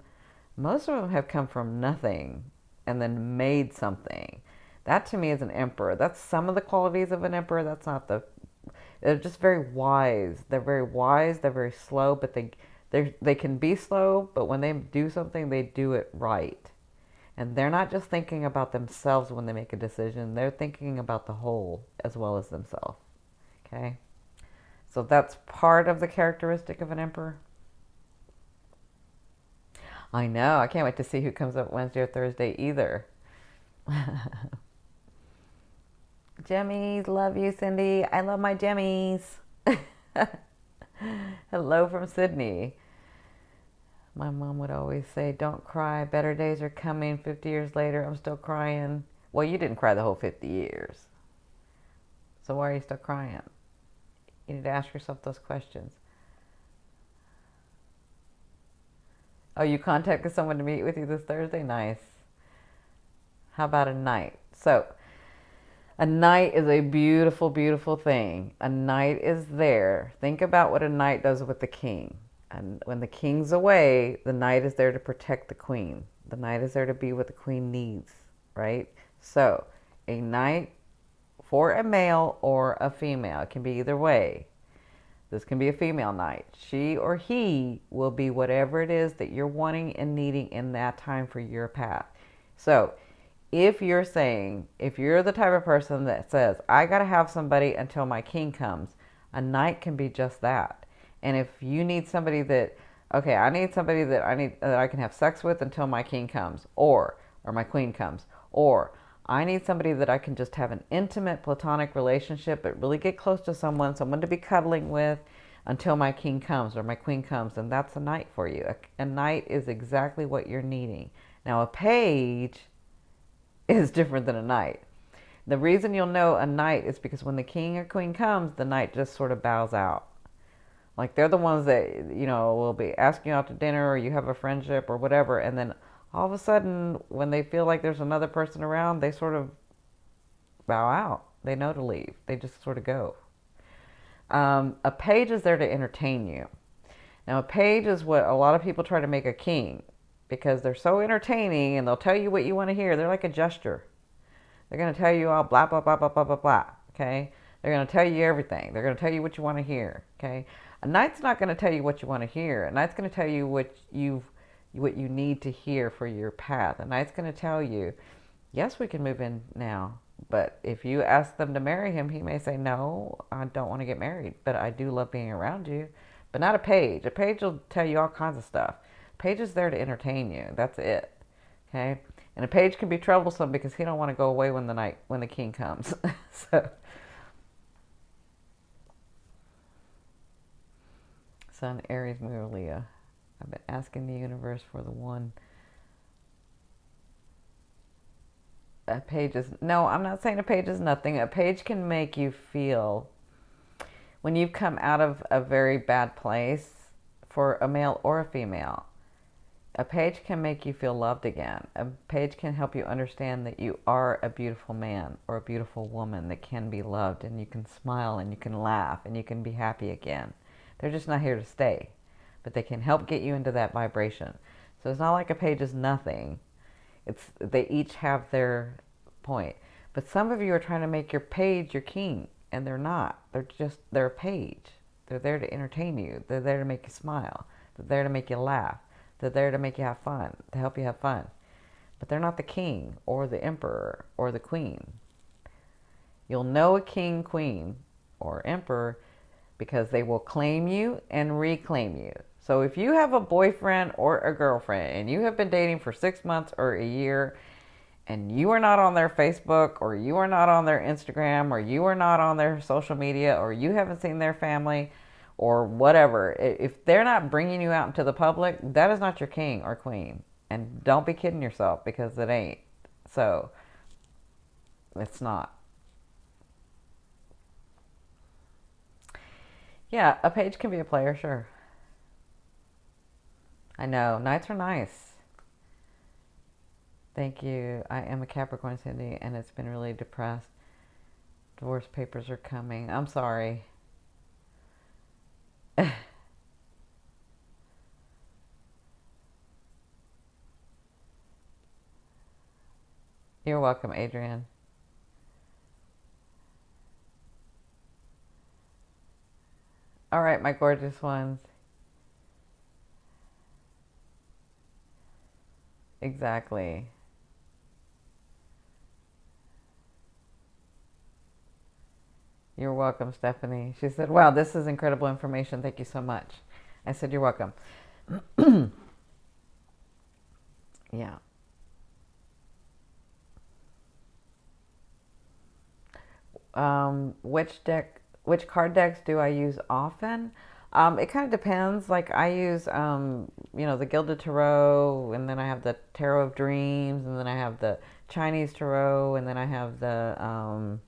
S1: most of them have come from nothing and then made something. That to me is an emperor. That's some of the qualities of an emperor. That's not they're just very wise. They're very wise. They're very slow, but they can be slow, but when they do something, they do it right. And they're not just thinking about themselves when they make a decision. They're thinking about the whole as well as themselves. Okay? So that's part of the characteristic of an emperor. I know. I can't wait to see who comes up Wednesday or Thursday either. Jemmies, love you, Cindy. I love my Jemmies. Hello from Sydney. My mom would always say, don't cry. Better days are coming. 50 years later, I'm still crying. Well, you didn't cry the whole 50 years. So why are you still crying? You need to ask yourself those questions. Oh, you contacted someone to meet with you this Thursday? Nice. How about a knight? So, a knight is a beautiful, beautiful thing. A knight is there. Think about what a knight does with the king. And when the king's away, the knight is there to protect the queen. The knight is there to be what the queen needs, right? So, a knight for a male or a female, it can be either way. This can be a female knight. She or he will be whatever it is that you're wanting and needing in that time for your path. So, if you're the type of person that says, I got to have somebody until my king comes, a knight can be just that. And if you need somebody that, okay, I need somebody that I can have sex with until my king comes, or my queen comes, or I need somebody that I can just have an intimate platonic relationship, but really get close to someone to be cuddling with until my king comes or my queen comes, and that's a knight for you. A knight is exactly what you're needing. Now, a page is different than a knight. The reason you'll know a knight is because when the king or queen comes, the knight just sort of bows out. Like they're the ones that, will be asking you out to dinner or you have a friendship or whatever, and then all of a sudden, when they feel like there's another person around, they sort of bow out. They know to leave. They just sort of go. A page is there to entertain you. Now, a page is what a lot of people try to make a king because they're so entertaining and they'll tell you what you want to hear. They're like a jester. They're going to tell you all blah, blah, blah, blah, blah, blah, blah. Okay? They're going to tell you everything. They're going to tell you what you want to hear. Okay? A knight's not going to tell you what you want to hear. A knight's going to tell you what you need to hear for your path. A knight's going to tell you, yes, we can move in now. But if you ask them to marry him, he may say, no, I don't want to get married, but I do love being around you. But not a page. A page will tell you all kinds of stuff. A page is there to entertain you. That's it. Okay? And a page can be troublesome because he don't want to go away when the king comes. So, Sun, Aries, Moon, Leo. I've been asking the universe for the one. A page is, no, I'm not saying a page is nothing. A page can make you feel, when you've come out of a very bad place, for a male or a female, a page can make you feel loved again. A page can help you understand that you are a beautiful man or a beautiful woman that can be loved, and you can smile and you can laugh and you can be happy again. They're just not here to stay, but they can help get you into that vibration. So it's not like a page is nothing. They each have their point. But some of you are trying to make your page your king, and they're not. They're a page. They're there to entertain you. They're there to make you smile. They're there to make you laugh. They're there to make you have fun, to help you have fun. But they're not the king or the emperor or the queen. You'll know a king, queen, or emperor because they will claim you and reclaim you. So if you have a boyfriend or a girlfriend and you have been dating for 6 months or a year and you are not on their Facebook or you are not on their Instagram or you are not on their social media or you haven't seen their family or whatever. If they're not bringing you out into the public, that is not your king or queen. And don't be kidding yourself, because it ain't. So, it's not. Yeah, a page can be a player, sure. I know. Nights are nice. Thank you. I am a Capricorn, Cindy, and it's been really depressed. Divorce papers are coming. I'm sorry. You're welcome, Adrian. All right, my gorgeous ones. Exactly. You're welcome, Stephanie. She said, wow, this is incredible information. Thank you so much. I said, you're welcome. Yeah. Which card decks do I use often? It kind of depends. Like I use, the Gilded Tarot, and then I have the Tarot of Dreams, and then I have the Chinese Tarot, and then I have the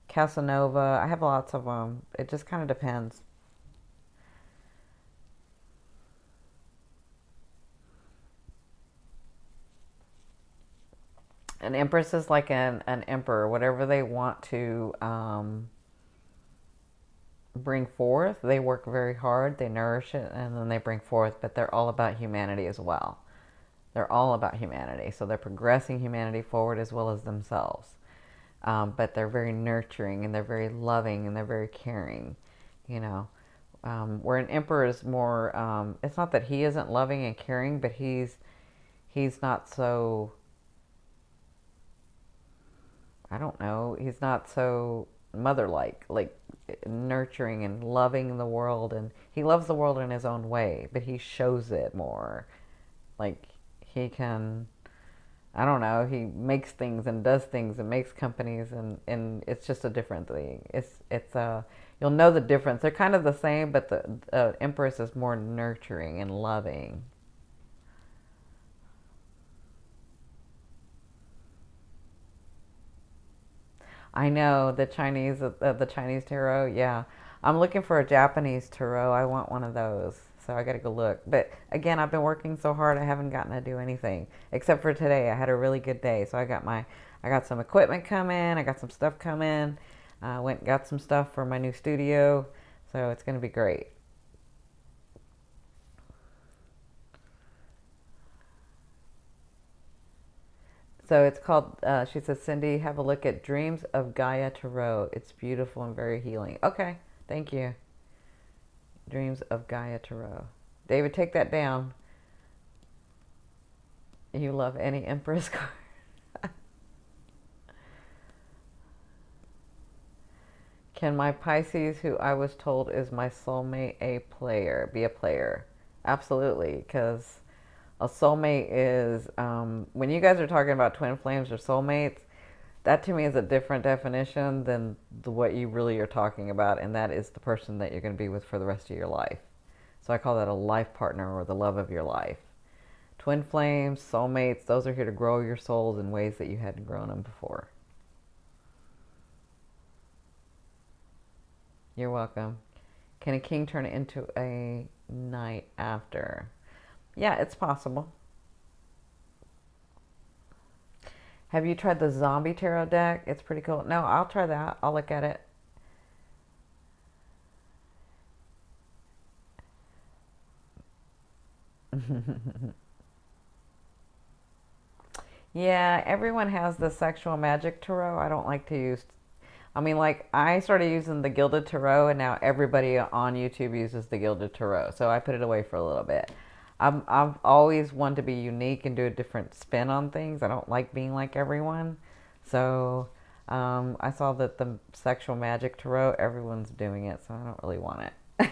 S1: Casanova. I have lots of them. It just kind of depends. An empress is like an emperor. Whatever they want to bring forth, they work very hard, they nourish it, and then they bring forth. But they're all about humanity as well. They're all about humanity. So they're progressing humanity forward as well as themselves. But they're very nurturing, and they're very loving, and they're very caring, you know. Where an emperor is more, it's not that he isn't loving and caring, but he's not so, I don't know, he's not so mother-like, like nurturing and loving the world. And he loves the world in his own way, but he shows it more. Like he can, I don't know, he makes things and does things and makes companies, and it's just a different thing. You'll know the difference. They're kind of the same, but the Empress is more nurturing and loving. I know the Chinese tarot. Yeah, I'm looking for a Japanese tarot. I want one of those, so I got to go look. But again, I've been working so hard, I haven't gotten to do anything except for today. I had a really good day, so I got some equipment coming. I got some stuff coming. Went and got some stuff for my new studio, so it's gonna be great. So it's called, she says, Cindy, have a look at Dreams of Gaia Tarot. It's beautiful and very healing. Okay, thank you. Dreams of Gaia Tarot. David, take that down. You love any Empress card. Can my Pisces, who I was told is my soulmate, be a player? Absolutely, because a soulmate is, when you guys are talking about twin flames or soulmates, that to me is a different definition than what you really are talking about, and that is the person that you're going to be with for the rest of your life. So I call that a life partner, or the love of your life. Twin flames, soulmates, those are here to grow your souls in ways that you hadn't grown them before. You're welcome. Can a king turn into a knight after? Yeah, it's possible. Have you tried the zombie tarot deck? It's pretty cool. No, I'll try that. I'll look at it. Yeah, everyone has the sexual magic tarot. I don't like to use. I mean, like, I started using the Gilded Tarot, and now everybody on YouTube uses the Gilded Tarot. So I put it away for a little bit. I've always wanted to be unique and do a different spin on things. I don't like being like everyone. So I saw that the Sexual Magic Tarot, everyone's doing it, so I don't really want it.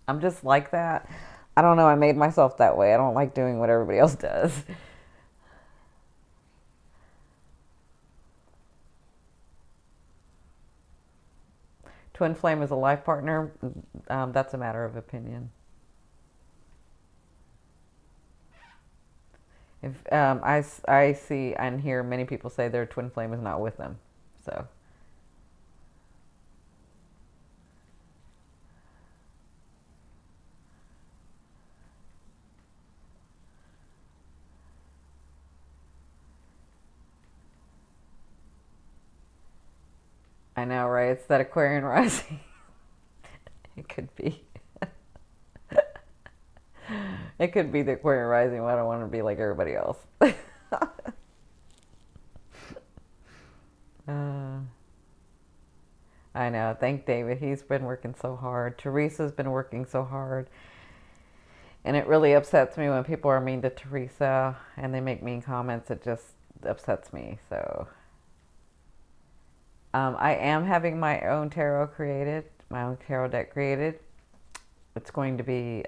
S1: I'm just like that. I don't know. I made myself that way. I don't like doing what everybody else does. Twin flame is a life partner. That's a matter of opinion. If I see and hear many people say their twin flame is not with them, so I know, right? It's that Aquarian rising. It could be. It could be the Aquarian rising. I don't want to be like everybody else. uh, I know. Thank David. He's been working so hard. Teresa's been working so hard. And it really upsets me when people are mean to Teresa and they make mean comments. It just upsets me. So I am having my own tarot created, my own tarot deck created. It's going to be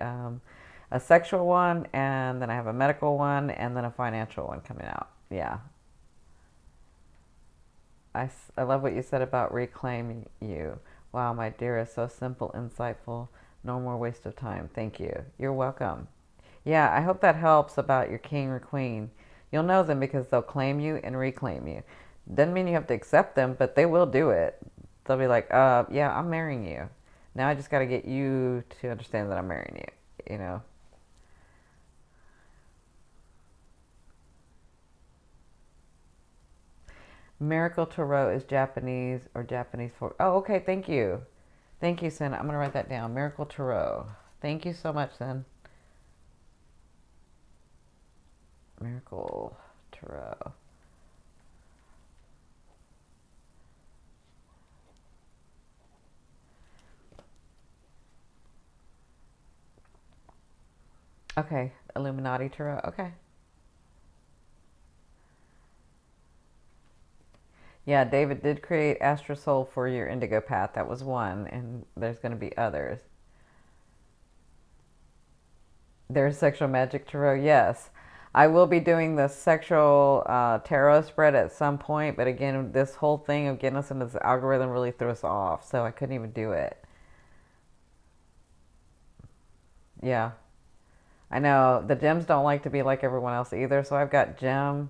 S1: a sexual one, and then I have a medical one, and then a financial one coming out. Yeah. I love what you said about reclaiming you. Wow, my dearest, so simple, insightful, no more waste of time. Thank you. You're welcome. Yeah, I hope that helps about your king or queen. You'll know them because they'll claim you and reclaim you. Doesn't mean you have to accept them, but they will do it. They'll be like, yeah, I'm marrying you. Now I just got to get you to understand that I'm marrying you, you know? Miracle Tarot is Japanese or Japanese for. Oh, okay. Thank you. Thank you, Sin. I'm going to write that down. Miracle Tarot. Thank you so much, Sin. Miracle Tarot. Okay. Illuminati Tarot. Okay. Yeah, David did create Astro Soul for your Indigo path. That was one, and there's going to be others. There's Sexual Magic Tarot, yes. I will be doing the sexual tarot spread at some point, but again, this whole thing of getting us into this algorithm really threw us off, so I couldn't even do it. Yeah, I know. The gems don't like to be like everyone else either, so I've got Gem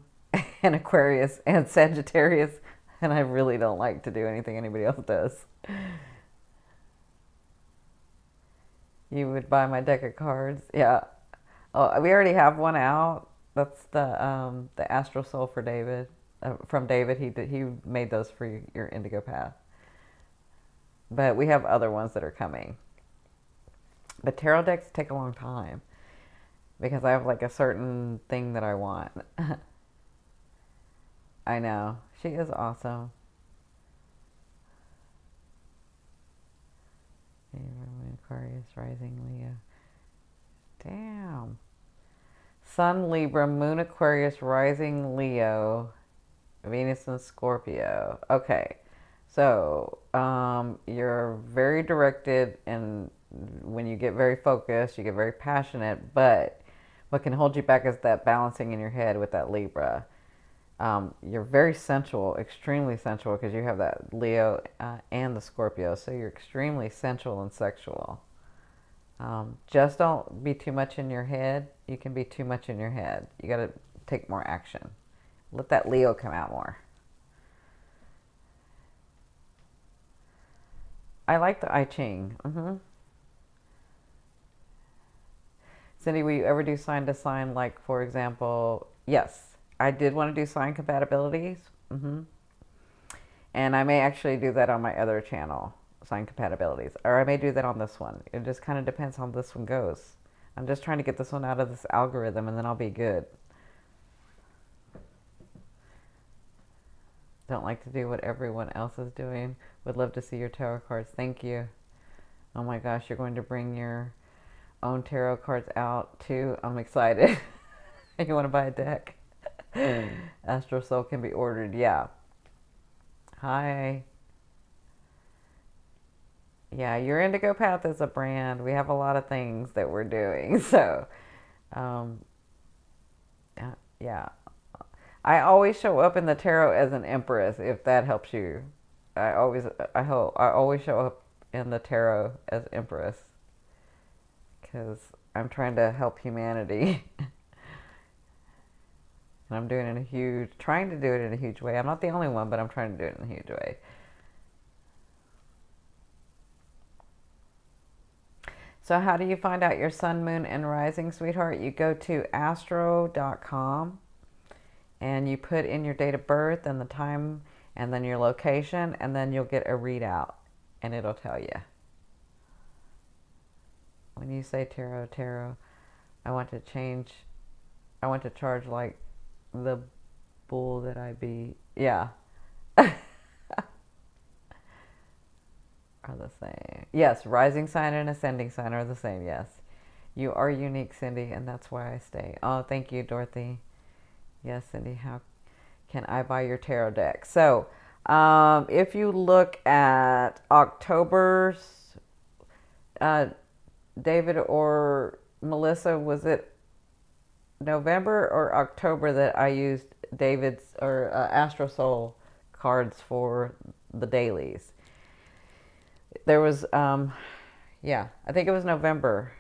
S1: and Aquarius and Sagittarius, and I really don't like to do anything anybody else does. You would buy my deck of cards? Yeah. Oh, we already have one out. That's the Astral Soul for David. From David, he made those for your Indigo path. But we have other ones that are coming. But tarot decks take a long time because I have like a certain thing that I want. I know. She is awesome. Aquarius, rising Leo. Damn. Sun Libra, Moon Aquarius, rising Leo, Venus and Scorpio. Okay. So, you're very directed, and when you get very focused, you get very passionate, but what can hold you back is that balancing in your head with that Libra. You're very sensual, extremely sensual, because you have that Leo and the Scorpio, so you're extremely sensual and sexual. Just don't be too much in your head. You can be too much in your head. You got to take more action. Let that Leo come out more. I like the I Ching. Cindy, will you ever do sign to sign? Like, for example, yes, I did want to do sign compatibilities. And I may actually do that on my other channel, sign compatibilities. Or I may do that on this one. It just kind of depends on how this one goes. I'm just trying to get this one out of this algorithm, and then I'll be good. Don't like to do what everyone else is doing. Would love to see your tarot cards. Thank you. Oh my gosh, you're going to bring your own tarot cards out too. I'm excited. You want to buy a deck? Astro Soul can be ordered. Yeah. Hi. Yeah, your Indigo Path is a brand. We have a lot of things that we're doing. So, um, yeah. I always show up in the tarot as an empress, if that helps you. I always show up in the tarot as Empress because I'm trying to help humanity. And I'm doing it in a huge, trying to do it in a huge way. I'm not the only one, but I'm trying to do it in a huge way. So how do you find out your sun, moon, and rising, sweetheart? You go to astro.com and you put in your date of birth and the time and then your location, and then you'll get a readout and it'll tell you. When you say tarot, I want to charge like the bull that I be. Yeah. Are the same. Yes, rising sign and ascending sign are the same, yes. You are unique, Cindy, and that's why I stay. Oh, thank you, Dorothy. Yes, Cindy, how can I buy your tarot deck? So, if you look at October's, David or Melissa, was it November or October that I used David's or Astro Soul cards for the dailies? There was, yeah, I think it was November.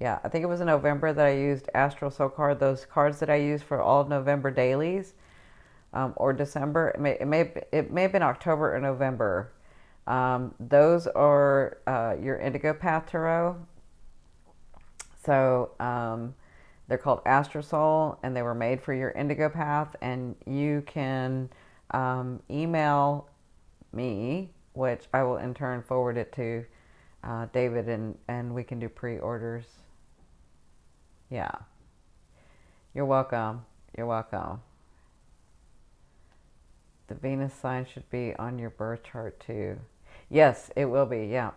S1: Yeah, I think it was in November that I used Astro Soul card, those cards that I used for all of November dailies, or December. It may have been October or November. Those are your Indigo Path Tarot. So they're called Astro Soul, and they were made for your Indigo Path. And you can email me, which I will in turn forward it to David, and we can do pre-orders. Yeah. You're welcome. You're welcome. The Venus sign should be on your birth chart too. Yes, it will be. Yeah.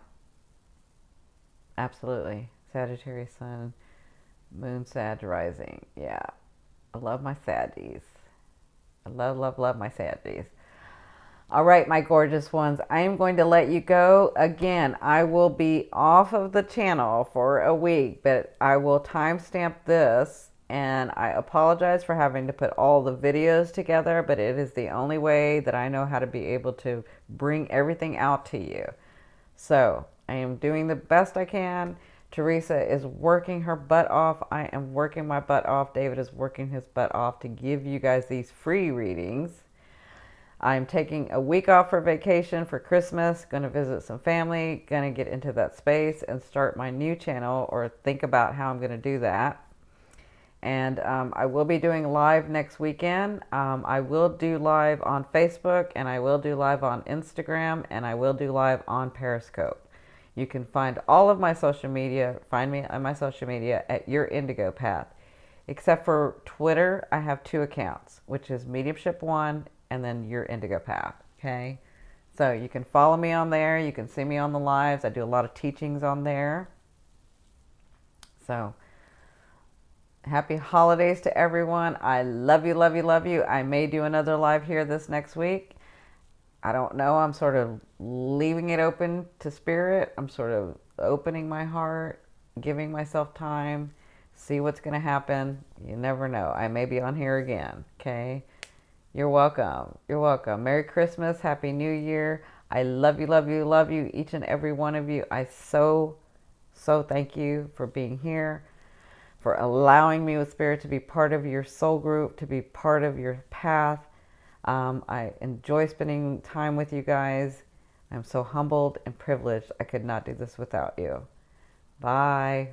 S1: Absolutely. Sagittarius sun, moon, Sag rising. Yeah. I love my Saggies. I love, love, love my Saggies. All right, my gorgeous ones, I am going to let you go. Again, I will be off of the channel for a week, but I will timestamp this, and I apologize for having to put all the videos together, but it is the only way that I know how to be able to bring everything out to you. So I am doing the best I can. Teresa is working her butt off. I am working my butt off. David is working his butt off to give you guys these free readings. I'm taking a week off for vacation for Christmas, going to visit some family, going to get into that space and start my new channel, or think about how I'm going to do that. And I will be doing live next weekend. I will do live on Facebook, and I will do live on Instagram, and I will do live on Periscope. You can find all of my social media, find me on my social media at Your Indigo Path. Except for Twitter, I have 2 accounts, which is Mediumship 1 and then Your Indigo Path, okay? So you can follow me on there. You can see me on the lives. I do a lot of teachings on there. So happy holidays to everyone. I love you, love you, love you. I may do another live here this next week. I don't know. I'm sort of leaving it open to spirit. I'm sort of opening my heart, giving myself time, see what's going to happen. You never know. I may be on here again, okay? You're welcome. You're welcome. Merry Christmas. Happy New Year. I love you, love you, love you, each and every one of you. I so thank you for being here, for allowing me with Spirit to be part of your soul group, to be part of your path. I enjoy spending time with you guys. I'm so humbled and privileged. I could not do this without you. Bye.